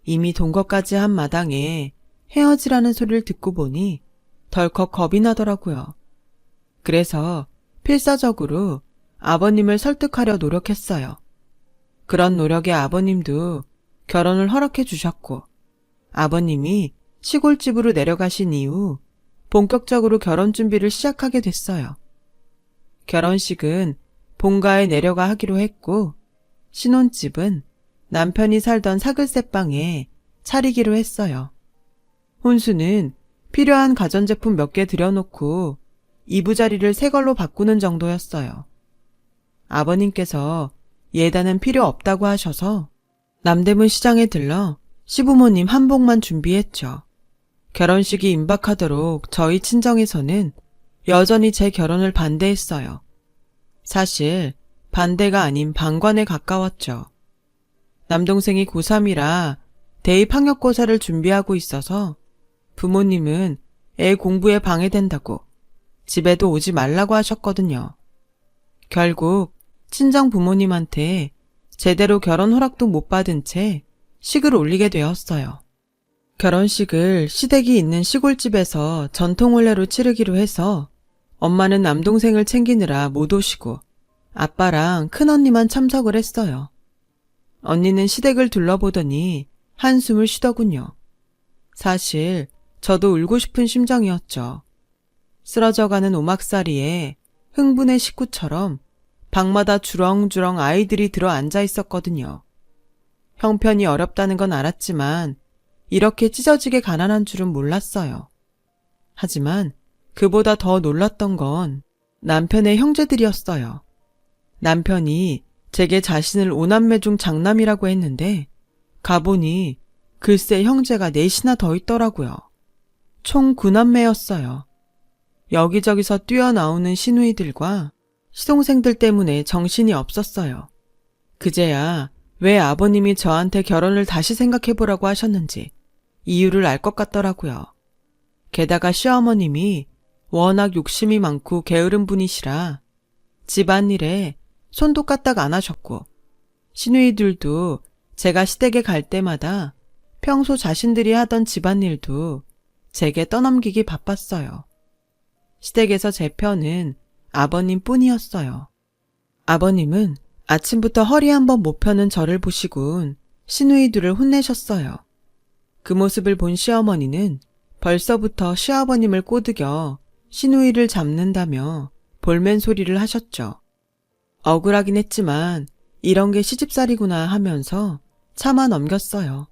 이미 동거까지 한 마당에 헤어지라는 소리를 듣고 보니 덜컥 겁이 나더라고요. 그래서 필사적으로 아버님을 설득하려 노력했어요. 그런 노력에 아버님도 결혼을 허락해 주셨고, 아버님이 시골집으로 내려가신 이후 본격적으로 결혼 준비를 시작하게 됐어요. 결혼식은 본가에 내려가 하기로 했고, 신혼집은 남편이 살던 사글세방에 차리기로 했어요. 혼수는 필요한 가전제품 몇 개 들여놓고 이부자리를 새 걸로 바꾸는 정도였어요. 아버님께서 예단은 필요 없다고 하셔서 남대문 시장에 들러 시부모님 한복만 준비했죠. 결혼식이 임박하도록 저희 친정에서는 여전히 제 결혼을 반대했어요. 사실 반대가 아닌 방관에 가까웠죠. 남동생이 고3이라 대입학력고사를 준비하고 있어서 부모님은 애 공부에 방해된다고 집에도 오지 말라고 하셨거든요. 결국 친정 부모님한테 제대로 결혼 허락도 못 받은 채 식을 올리게 되었어요. 결혼식을 시댁이 있는 시골집에서 전통혼례로 치르기로 해서 엄마는 남동생을 챙기느라 못 오시고 아빠랑 큰언니만 참석을 했어요. 언니는 시댁을 둘러보더니 한숨을 쉬더군요. 사실 저도 울고 싶은 심정이었죠. 쓰러져가는 오막살이에 흥분의 식구처럼 방마다 주렁주렁 아이들이 들어 앉아 있었거든요. 형편이 어렵다는 건 알았지만 이렇게 찢어지게 가난한 줄은 몰랐어요. 하지만 그보다 더 놀랐던 건 남편의 형제들이었어요. 남편이 제게 자신을 오남매 중 장남이라고 했는데 가보니 글쎄 형제가 넷이나 더 있더라고요. 총 9남매였어요. 여기저기서 뛰어나오는 시누이들과 시동생들 때문에 정신이 없었어요. 그제야 왜 아버님이 저한테 결혼을 다시 생각해보라고 하셨는지 이유를 알 것 같더라고요. 게다가 시어머님이 워낙 욕심이 많고 게으른 분이시라 집안일에 손도 까딱 안 하셨고 시누이들도 제가 시댁에 갈 때마다 평소 자신들이 하던 집안일도 제게 떠넘기기 바빴어요. 시댁에서 제 편은 아버님 뿐이었어요. 아버님은 아침부터 허리 한번 못 펴는 저를 보시곤 시누이들을 혼내셨어요. 그 모습을 본 시어머니는 벌써부터 시아버님을 꼬드겨 시누이를 잡는다며 볼멘 소리를 하셨죠. 억울하긴 했지만 이런 게 시집살이구나 하면서 참아 넘겼어요.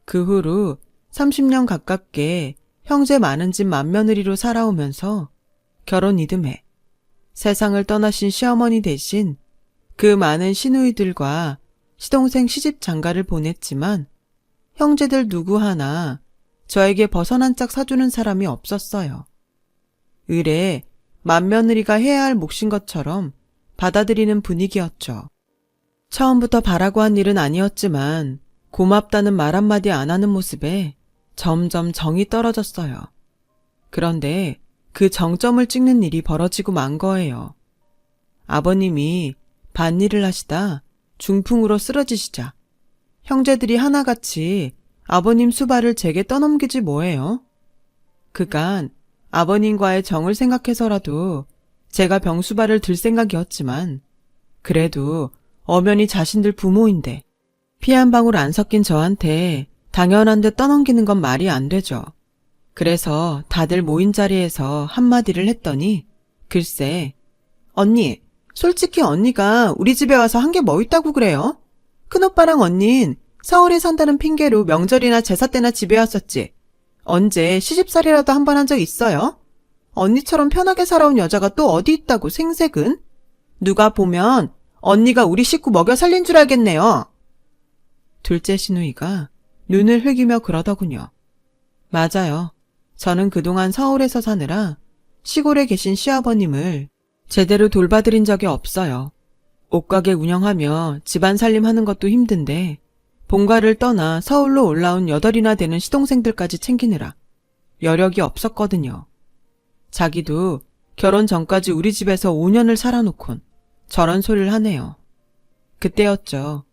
그 후로 30년 가깝게 형제 많은 집 맏며느리로 살아오면서 결혼 이듬해 세상을 떠나신 시어머니 대신 그 많은 시누이들과 시동생 시집 장가를 보냈지만 형제들 누구 하나 저에게 버선 한 짝 사주는 사람이 없었어요. 의례 맏며느리가 해야 할 몫인 것처럼 받아들이는 분위기였죠. 처음부터 바라고 한 일은 아니었지만 고맙다는 말 한마디 안 하는 모습에 점점 정이 떨어졌어요. 그런데 그 정점을 찍는 일이 벌어지고 만 거예요. 아버님이 밭일을 하시다 중풍으로 쓰러지시자 형제들이 하나같이 아버님 수발을 제게 떠넘기지 뭐예요. 그간 아버님과의 정을 생각해서라도 제가 병수발을 들 생각이었지만 그래도 엄연히 자신들 부모인데 피 한 방울 안 섞인 저한테 당연한 듯 떠넘기는 건 말이 안 되죠. 그래서 다들 모인 자리에서 한마디를 했더니 글쎄 언니 솔직히 언니가 우리 집에 와서 한 게 뭐 있다고 그래요? 큰오빠랑 언닌 서울에 산다는 핑계로 명절이나 제사 때나 집에 왔었지. 언제 시집살이라도 한 번 한 적 있어요? 언니처럼 편하게 살아온 여자가 또 어디 있다고 생색은? 누가 보면 언니가 우리 식구 먹여 살린 줄 알겠네요. 둘째 시누이가 눈을 흘기며 그러더군요. 맞아요. 저는 그동안 서울에서 사느라 시골에 계신 시아버님을 제대로 돌봐드린 적이 없어요. 옷가게 운영하며 집안 살림하는 것도 힘든데 본가를 떠나 서울로 올라온 8이나 되는 시동생들까지 챙기느라 여력이 없었거든요. 자기도 결혼 전까지 우리 집에서 5년을 살아놓곤 저런 소리를 하네요. 그때였죠.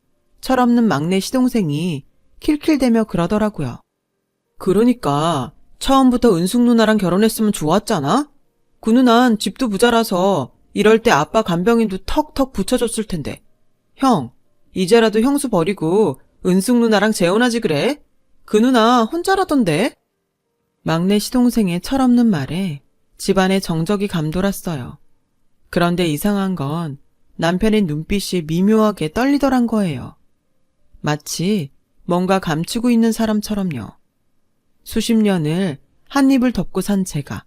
철없는 막내 시동생이 킬킬대며 그러더라고요. 그러니까 처음부터 은숙 누나랑 결혼했으면 좋았잖아? 그 누난 집도 부자라서 이럴 때 아빠 간병인도 턱턱 붙여줬을 텐데. 형, 이제라도 형수 버리고 은숙 누나랑 재혼하지 그래? 그 누나 혼자라던데? 막내 시동생의 철없는 말에 집안에 정적이 감돌았어요. 그런데 이상한 건 남편의 눈빛이 미묘하게 떨리더란 거예요. 마치 뭔가 감추고 있는 사람처럼요. 수십 년을 한 입을 덮고 산 제가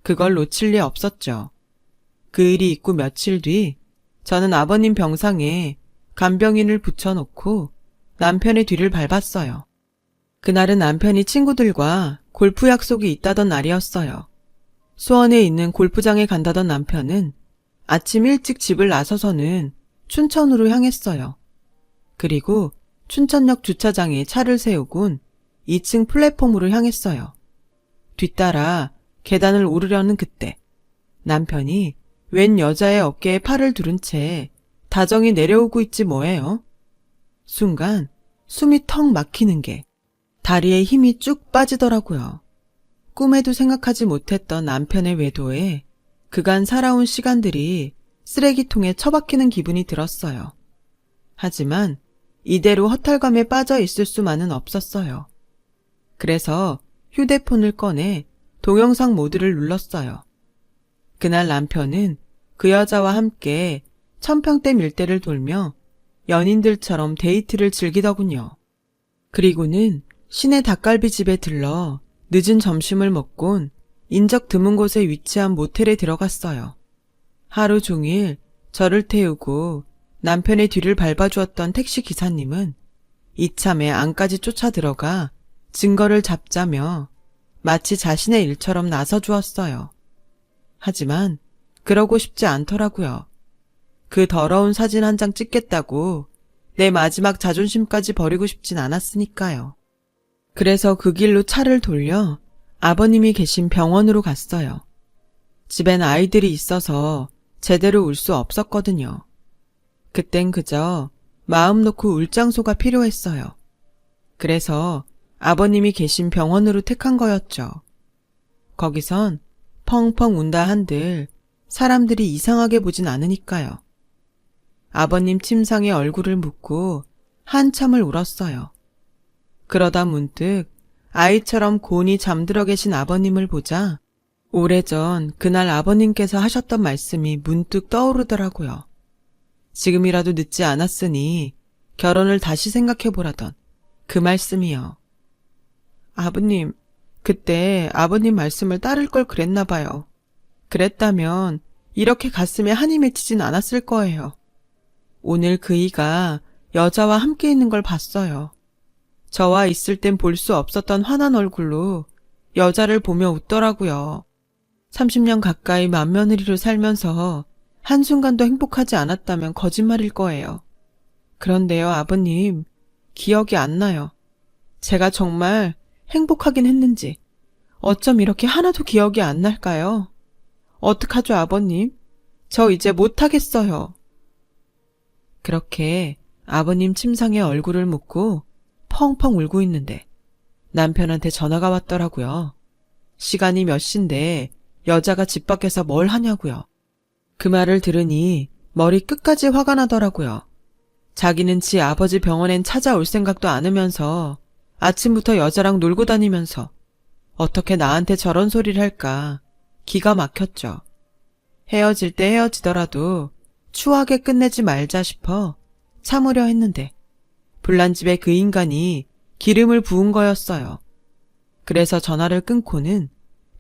그걸 놓칠 리 없었죠. 그 일이 있고 며칠 뒤 저는 아버님 병상에 간병인을 붙여놓고 남편의 뒤를 밟았어요. 그날은 남편이 친구들과 골프 약속이 있다던 날이었어요. 수원에 있는 골프장에 간다던 남편은 아침 일찍 집을 나서서는 춘천으로 향했어요. 그리고 춘천역 주차장에 차를 세우곤 2층 플랫폼으로 향했어요. 뒤따라 계단을 오르려는 그때 남편이 웬 여자의 어깨에 팔을 두른 채 다정히 내려오고 있지 뭐예요. 순간 숨이 턱 막히는 게 다리에 힘이 쭉 빠지더라고요. 꿈에도 생각하지 못했던 남편의 외도에 그간 살아온 시간들이 쓰레기통에 처박히는 기분이 들었어요. 하지만 이대로 허탈감에 빠져 있을 수만은 없었어요. 그래서 휴대폰을 꺼내 동영상 모드를 눌렀어요. 그날 남편은 그 여자와 함께 천평대 밀대를 돌며 연인들처럼 데이트를 즐기더군요. 그리고는 시내 닭갈비집에 들러 늦은 점심을 먹곤 인적 드문 곳에 위치한 모텔에 들어갔어요. 하루 종일 저를 태우고 남편의 뒤를 밟아주었던 택시 기사님은 이참에 안까지 쫓아 들어가 증거를 잡자며 마치 자신의 일처럼 나서주었어요. 하지만 그러고 싶지 않더라고요. 그 더러운 사진 한 장 찍겠다고 내 마지막 자존심까지 버리고 싶진 않았으니까요. 그래서 그 길로 차를 돌려 아버님이 계신 병원으로 갔어요. 집엔 아이들이 있어서 제대로 울 수 없었거든요. 그땐 그저 마음 놓고 울 장소가 필요했어요. 그래서 아버님이 계신 병원으로 택한 거였죠. 거기선 펑펑 운다 한들 사람들이 이상하게 보진 않으니까요. 아버님 침상에 얼굴을 묻고 한참을 울었어요. 그러다 문득 아이처럼 곤히 잠들어 계신 아버님을 보자 오래전 그날 아버님께서 하셨던 말씀이 문득 떠오르더라고요. 지금이라도 늦지 않았으니 결혼을 다시 생각해보라던 그 말씀이요. 아버님, 그때 아버님 말씀을 따를 걸 그랬나 봐요. 그랬다면 이렇게 가슴에 한이 맺히진 않았을 거예요. 오늘 그이가 여자와 함께 있는 걸 봤어요. 저와 있을 땐 볼 수 없었던 환한 얼굴로 여자를 보며 웃더라고요. 30년 가까이 맏며느리로 살면서 한순간도 행복하지 않았다면 거짓말일 거예요. 그런데요, 아버님, 기억이 안 나요. 제가 정말 행복하긴 했는지 어쩜 이렇게 하나도 기억이 안 날까요? 어떡하죠, 아버님? 저 이제 못하겠어요. 그렇게 아버님 침상에 얼굴을 묻고 펑펑 울고 있는데 남편한테 전화가 왔더라고요. 시간이 몇 시인데 여자가 집 밖에서 뭘 하냐고요. 그 말을 들으니 머리 끝까지 화가 나더라고요. 자기는 지 아버지 병원엔 찾아올 생각도 않으면서 아침부터 여자랑 놀고 다니면서 어떻게 나한테 저런 소리를 할까 기가 막혔죠. 헤어질 때 헤어지더라도 추하게 끝내지 말자 싶어 참으려 했는데 불난집에 그 인간이 기름을 부은 거였어요. 그래서 전화를 끊고는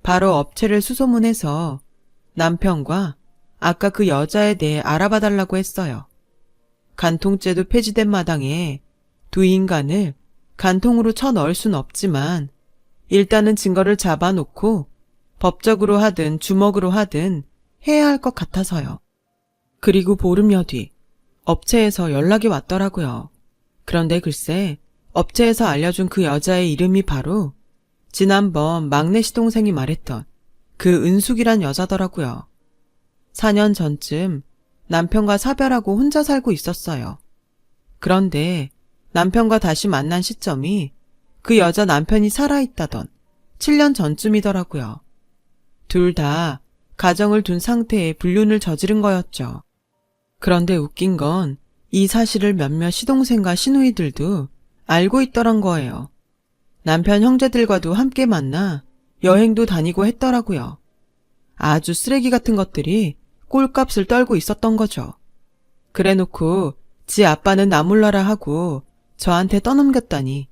바로 업체를 수소문해서 남편과 아까 그 여자에 대해 알아봐 달라고 했어요. 간통죄도 폐지된 마당에 두 인간을 간통으로 쳐넣을 순 없지만 일단은 증거를 잡아놓고 법적으로 하든 주먹으로 하든 해야 할 것 같아서요. 그리고 보름여 뒤 업체에서 연락이 왔더라고요. 그런데 글쎄 업체에서 알려준 그 여자의 이름이 바로 지난번 막내 시동생이 말했던 그 은숙이란 여자더라고요. 4년 전쯤 남편과 사별하고 혼자 살고 있었어요. 그런데 남편과 다시 만난 시점이 그 여자 남편이 살아있다던 7년 전쯤이더라고요. 둘 다 가정을 둔 상태에 불륜을 저지른 거였죠. 그런데 웃긴 건 이 사실을 몇몇 시동생과 시누이들도 알고 있더란 거예요. 남편 형제들과도 함께 만나 여행도 다니고 했더라고요. 아주 쓰레기 같은 것들이 꼴값을 떨고 있었던 거죠. 그래놓고 지 아빠는 나 몰라라 하고 저한테 떠넘겼다니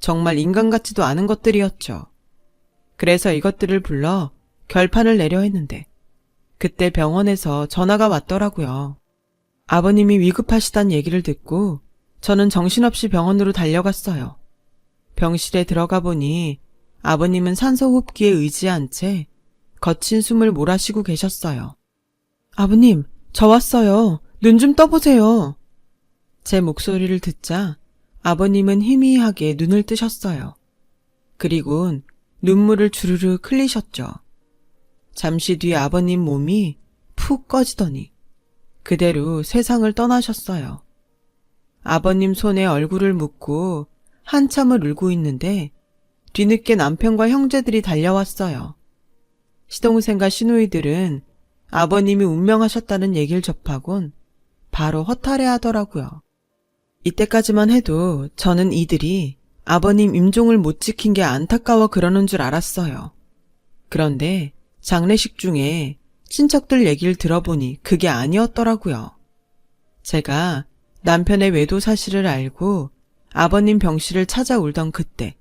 정말 인간 같지도 않은 것들이었죠. 그래서 이것들을 불러 결판을 내려 했는데 그때 병원에서 전화가 왔더라고요. 아버님이 위급하시단 얘기를 듣고 저는 정신없이 병원으로 달려갔어요. 병실에 들어가 보니 아버님은 산소호흡기에 의지한 채 거친 숨을 몰아쉬고 계셨어요. 아버님, 저 왔어요. 눈 좀 떠보세요. 제 목소리를 듣자 아버님은 희미하게 눈을 뜨셨어요. 그리곤 눈물을 주르르 흘리셨죠. 잠시 뒤 아버님 몸이 푹 꺼지더니 그대로 세상을 떠나셨어요. 아버님 손에 얼굴을 묻고 한참을 울고 있는데 뒤늦게 남편과 형제들이 달려왔어요. 시동생과 시누이들은 아버님이 운명하셨다는 얘기를 접하곤 바로 허탈해하더라고요. 이때까지만 해도 저는 이들이 아버님 임종을 못 지킨 게 안타까워 그러는 줄 알았어요. 그런데 장례식 중에 친척들 얘기를 들어보니 그게 아니었더라고요. 제가 남편의 외도 사실을 알고 아버님 병실을 찾아 울던 그때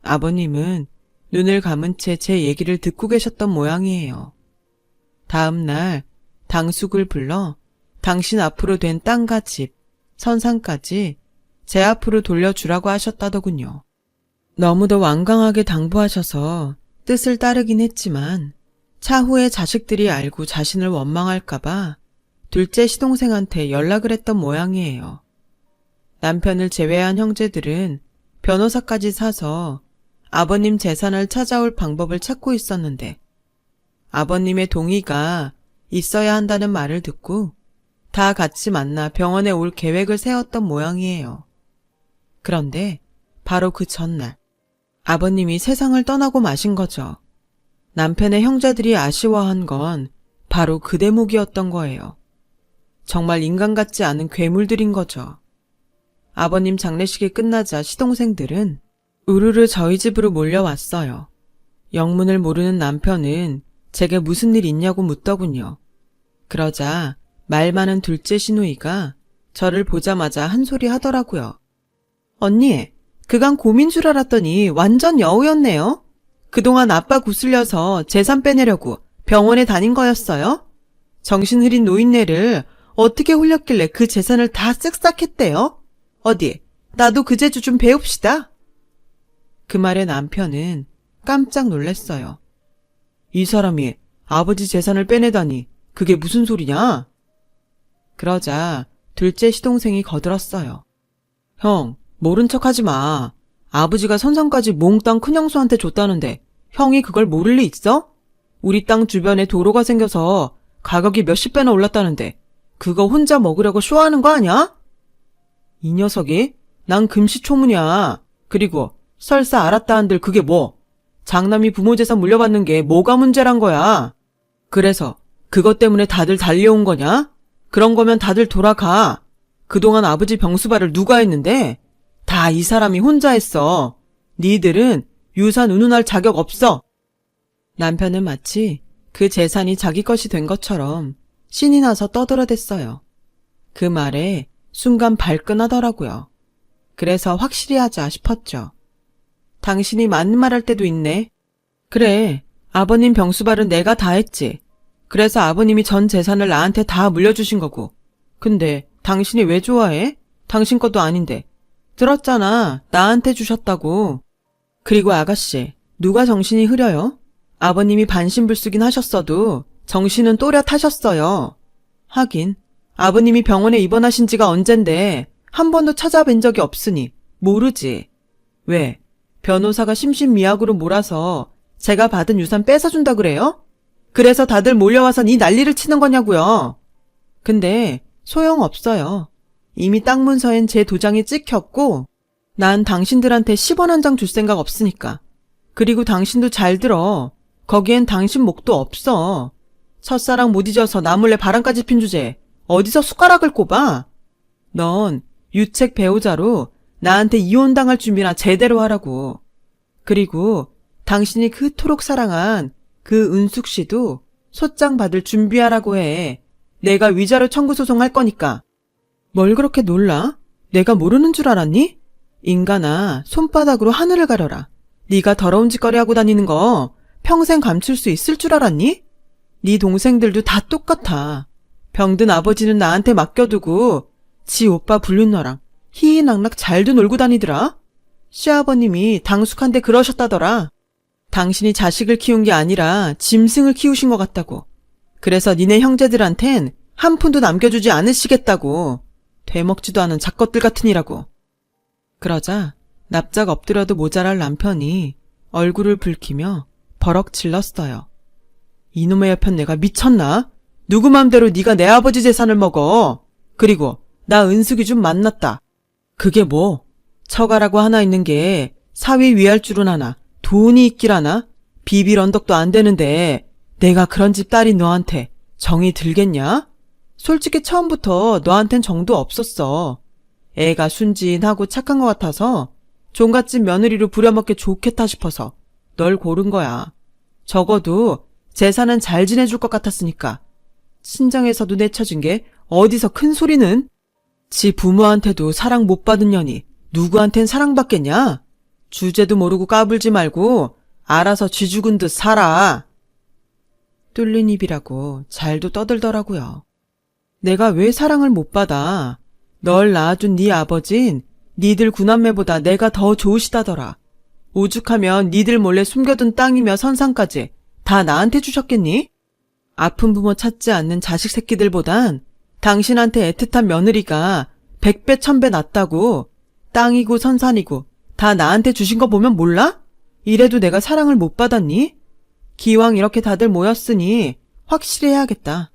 아버님은 눈을 감은 채 제 얘기를 듣고 계셨던 모양이에요. 다음 날 당숙을 불러 당신 앞으로 된 땅과 집, 선상까지 제 앞으로 돌려주라고 하셨다더군요. 너무도 완강하게 당부하셔서 뜻을 따르긴 했지만 차후에 자식들이 알고 자신을 원망할까봐 둘째 시동생한테 연락을 했던 모양이에요. 남편을 제외한 형제들은 변호사까지 사서 아버님 재산을 찾아올 방법을 찾고 있었는데 아버님의 동의가 있어야 한다는 말을 듣고 다 같이 만나 병원에 올 계획을 세웠던 모양이에요. 그런데 바로 그 전날 아버님이 세상을 떠나고 마신 거죠. 남편의 형제들이 아쉬워한 건 바로 그 대목이었던 거예요. 정말 인간 같지 않은 괴물들인 거죠. 아버님 장례식이 끝나자 시동생들은 우르르 저희 집으로 몰려왔어요. 영문을 모르는 남편은 제게 무슨 일 있냐고 묻더군요. 그러자 말 많은 둘째 시누이가 저를 보자마자 한 소리 하더라고요. 언니, 그간 곰인 줄 알았더니 완전 여우였네요. 그동안 아빠 구슬려서 재산 빼내려고 병원에 다닌 거였어요? 정신 흐린 노인네를 어떻게 홀렸길래 그 재산을 다 쓱싹했대요? 어디, 나도 그 재주 좀 배웁시다. 그 말에 남편은 깜짝 놀랐어요. 이 사람이 아버지 재산을 빼내다니 그게 무슨 소리냐? 그러자 둘째 시동생이 거들었어요. 형, 모른 척하지 마. 아버지가 선상까지 몽땅 큰형수한테 줬다는데 형이 그걸 모를 리 있어? 우리 땅 주변에 도로가 생겨서 가격이 몇십 배나 올랐다는데 그거 혼자 먹으려고 쇼하는 거 아니야? 이 녀석이? 난 금시초문이야. 그리고 설사 알았다 한들 그게 뭐? 장남이 부모 재산 물려받는 게 뭐가 문제란 거야? 그래서 그것 때문에 다들 달려온 거냐? 그런 거면 다들 돌아가. 그동안 아버지 병수발을 누가 했는데? 다 이 사람이 혼자 했어. 니들은 유산 운운할 자격 없어. 남편은 마치 그 재산이 자기 것이 된 것처럼 신이 나서 떠들어댔어요. 그 말에 순간 발끈하더라고요. 그래서 확실히 하자 싶었죠. 당신이 맞는 말 할 때도 있네. 그래, 아버님 병수발은 내가 다 했지. 그래서 아버님이 전 재산을 나한테 다 물려주신 거고. 근데 당신이 왜 좋아해? 당신 것도 아닌데. 들었잖아, 나한테 주셨다고. 그리고 아가씨, 누가 정신이 흐려요? 아버님이 반신불수긴 하셨어도 정신은 또렷하셨어요. 하긴 아버님이 병원에 입원하신 지가 언젠데 한 번도 찾아뵌 적이 없으니 모르지. 왜? 변호사가 심신미약으로 몰아서 제가 받은 유산 뺏어준다 그래요? 그래서 다들 몰려와서 이 난리를 치는 거냐고요. 근데 소용없어요. 이미 땅 문서엔 제 도장이 찍혔고 난 당신들한테 10원 한 장 줄 생각 없으니까. 그리고 당신도 잘 들어. 거기엔 당신 목도 없어. 첫사랑 못 잊어서 나 몰래 바람까지 핀 주제에 어디서 숟가락을 꼽아? 넌 유책 배우자로 나한테 이혼당할 준비나 제대로 하라고. 그리고 당신이 그토록 사랑한 그 은숙 씨도 소장 받을 준비하라고 해. 내가 위자료 청구 소송할 거니까. 뭘 그렇게 놀라? 내가 모르는 줄 알았니? 인간아, 손바닥으로 하늘을 가려라. 네가 더러운 짓거리 하고 다니는 거 평생 감출 수 있을 줄 알았니? 네 동생들도 다 똑같아. 병든 아버지는 나한테 맡겨두고 지 오빠 불륜너랑 희희낙낙 잘도 놀고 다니더라. 시아버님이 당숙한데 그러셨다더라. 당신이 자식을 키운 게 아니라 짐승을 키우신 것 같다고. 그래서 니네 형제들한텐 한 푼도 남겨주지 않으시겠다고. 되먹지도 않은 작것들 같으니라고. 그러자 납작 엎드려도 모자랄 남편이 얼굴을 붉히며 버럭 질렀어요. 이놈의 여편 내가 미쳤나? 누구 맘대로 네가 내 아버지 재산을 먹어. 그리고 나 은숙이 좀 만났다. 그게 뭐? 처가라고 하나 있는 게 사위 위할 줄은 아나 돈이 있길 하나? 비빌 언덕도 안 되는데 내가 그런 집 딸인 너한테 정이 들겠냐? 솔직히 처음부터 너한텐 정도 없었어. 애가 순진하고 착한 것 같아서 종갓집 며느리로 부려먹기 좋겠다 싶어서 널 고른 거야. 적어도 재산은 잘 지내줄 것 같았으니까. 친정에서도 내쳐진 게 어디서 큰 소리는? 지 부모한테도 사랑 못 받은 년이 누구한텐 사랑받겠냐? 주제도 모르고 까불지 말고 알아서 쥐 죽은 듯 살아. 뚫린 입이라고 잘도 떠들더라고요. 내가 왜 사랑을 못 받아? 널 낳아준 네 아버진 니들 구남매보다 내가 더 좋으시다더라. 오죽하면 니들 몰래 숨겨둔 땅이며 선상까지 다 나한테 주셨겠니? 아픈 부모 찾지 않는 자식 새끼들보단 당신한테 애틋한 며느리가 100배 1000배 낫다고. 땅이고 선산이고 다 나한테 주신 거 보면 몰라? 이래도 내가 사랑을 못 받았니? 기왕 이렇게 다들 모였으니 확실히 해야겠다.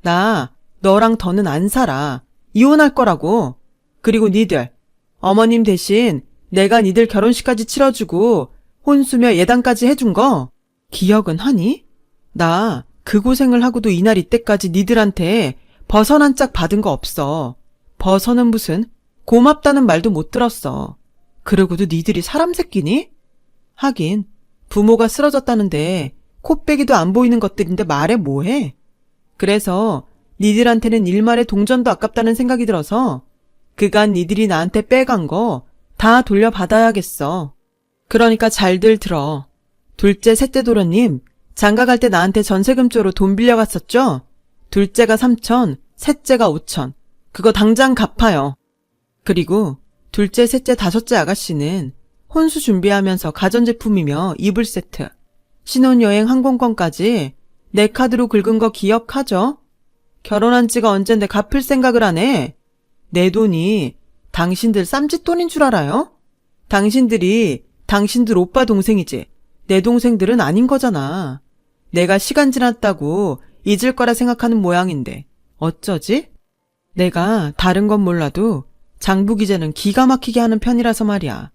나 너랑 더는 안 살아. 이혼할 거라고. 그리고 니들 어머님 대신 내가 니들 결혼식까지 치러주고 혼수며 예단까지 해준 거 기억은 하니? 나 그 고생을 하고도 이날 이때까지 니들한테 버선 한 짝 받은 거 없어. 버선은 무슨 고맙다는 말도 못 들었어. 그러고도 니들이 사람 새끼니? 하긴 부모가 쓰러졌다는데 코빼기도 안 보이는 것들인데 말해 뭐해? 그래서 니들한테는 일말의 동전도 아깝다는 생각이 들어서 그간 니들이 나한테 빼간 거 다 돌려받아야겠어. 그러니까 잘들 들어. 둘째, 셋째 도련님 장가 갈 때 나한테 전세금조로 돈 빌려갔었죠? 둘째가 3천, 셋째가 5천. 그거 당장 갚아요. 그리고 둘째, 셋째, 다섯째 아가씨는 혼수 준비하면서 가전제품이며 이불 세트, 신혼여행 항공권까지 내 카드로 긁은 거 기억하죠? 결혼한 지가 언젠데 갚을 생각을 안 해. 내 돈이 당신들 쌈짓돈인 줄 알아요? 당신들이 당신들 오빠 동생이지 내 동생들은 아닌 거잖아. 내가 시간 지났다고 잊을 거라 생각하는 모양인데 어쩌지? 내가 다른 건 몰라도 장부기재는 기가 막히게 하는 편이라서 말이야.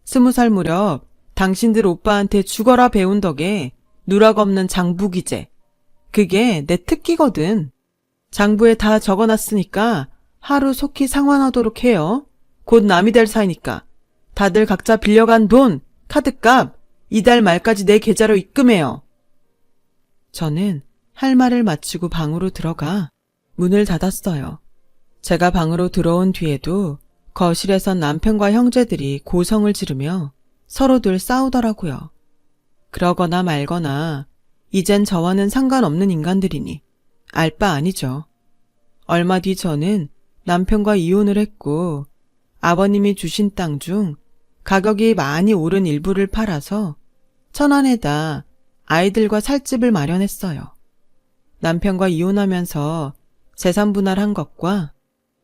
20살 무렵 당신들 오빠한테 죽어라 배운 덕에 누락 없는 장부기재. 그게 내 특기거든. 장부에 다 적어놨으니까 하루 속히 상환하도록 해요. 곧 남이 될 사이니까. 다들 각자 빌려간 돈, 카드값 이달 말까지 내 계좌로 입금해요. 저는 할 말을 마치고 방으로 들어가 문을 닫았어요. 제가 방으로 들어온 뒤에도 거실에선 남편과 형제들이 고성을 지르며 서로들 싸우더라고요. 그러거나 말거나 이젠 저와는 상관없는 인간들이니 알 바 아니죠. 얼마 뒤 저는 남편과 이혼을 했고 아버님이 주신 땅 중 가격이 많이 오른 일부를 팔아서 천안에다 아이들과 살 집을 마련했어요. 남편과 이혼하면서 재산 분할한 것과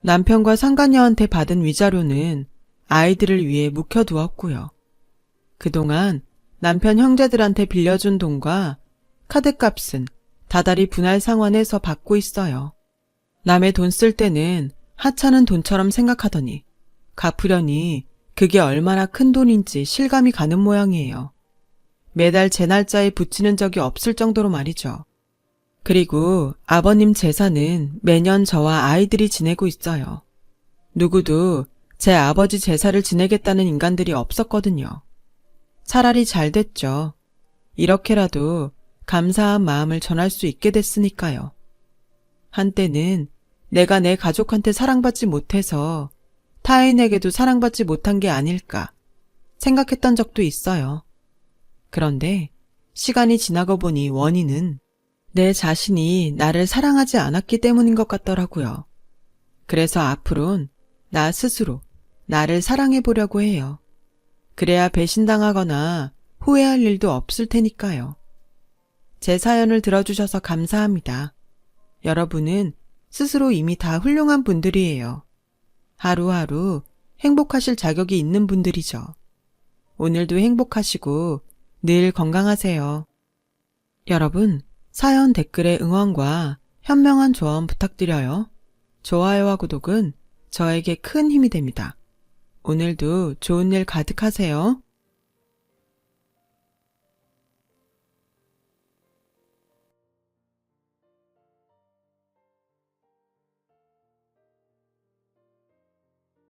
남편과 상간녀한테 받은 위자료는 아이들을 위해 묵혀두었고요. 그동안 남편 형제들한테 빌려준 돈과 카드값은 다달이 분할 상환해서 받고 있어요. 남의 돈 쓸 때는 하찮은 돈처럼 생각하더니 갚으려니 그게 얼마나 큰 돈인지 실감이 가는 모양이에요. 매달 제 날짜에 붙이는 적이 없을 정도로 말이죠. 그리고 아버님 제사는 매년 저와 아이들이 지내고 있어요. 누구도 제 아버지 제사를 지내겠다는 인간들이 없었거든요. 차라리 잘 됐죠. 이렇게라도 감사한 마음을 전할 수 있게 됐으니까요. 한때는 내가 내 가족한테 사랑받지 못해서 타인에게도 사랑받지 못한 게 아닐까 생각했던 적도 있어요. 그런데 시간이 지나고 보니 원인은 내 자신이 나를 사랑하지 않았기 때문인 것 같더라고요. 그래서 앞으론 나 스스로 나를 사랑해 보려고 해요. 그래야 배신당하거나 후회할 일도 없을 테니까요. 제 사연을 들어주셔서 감사합니다. 여러분은 스스로 이미 다 훌륭한 분들이에요. 하루하루 행복하실 자격이 있는 분들이죠. 오늘도 행복하시고 늘 건강하세요. 여러분, 사연 댓글에 응원과 현명한 조언 부탁드려요. 좋아요와 구독은 저에게 큰 힘이 됩니다. 오늘도 좋은 일 가득하세요.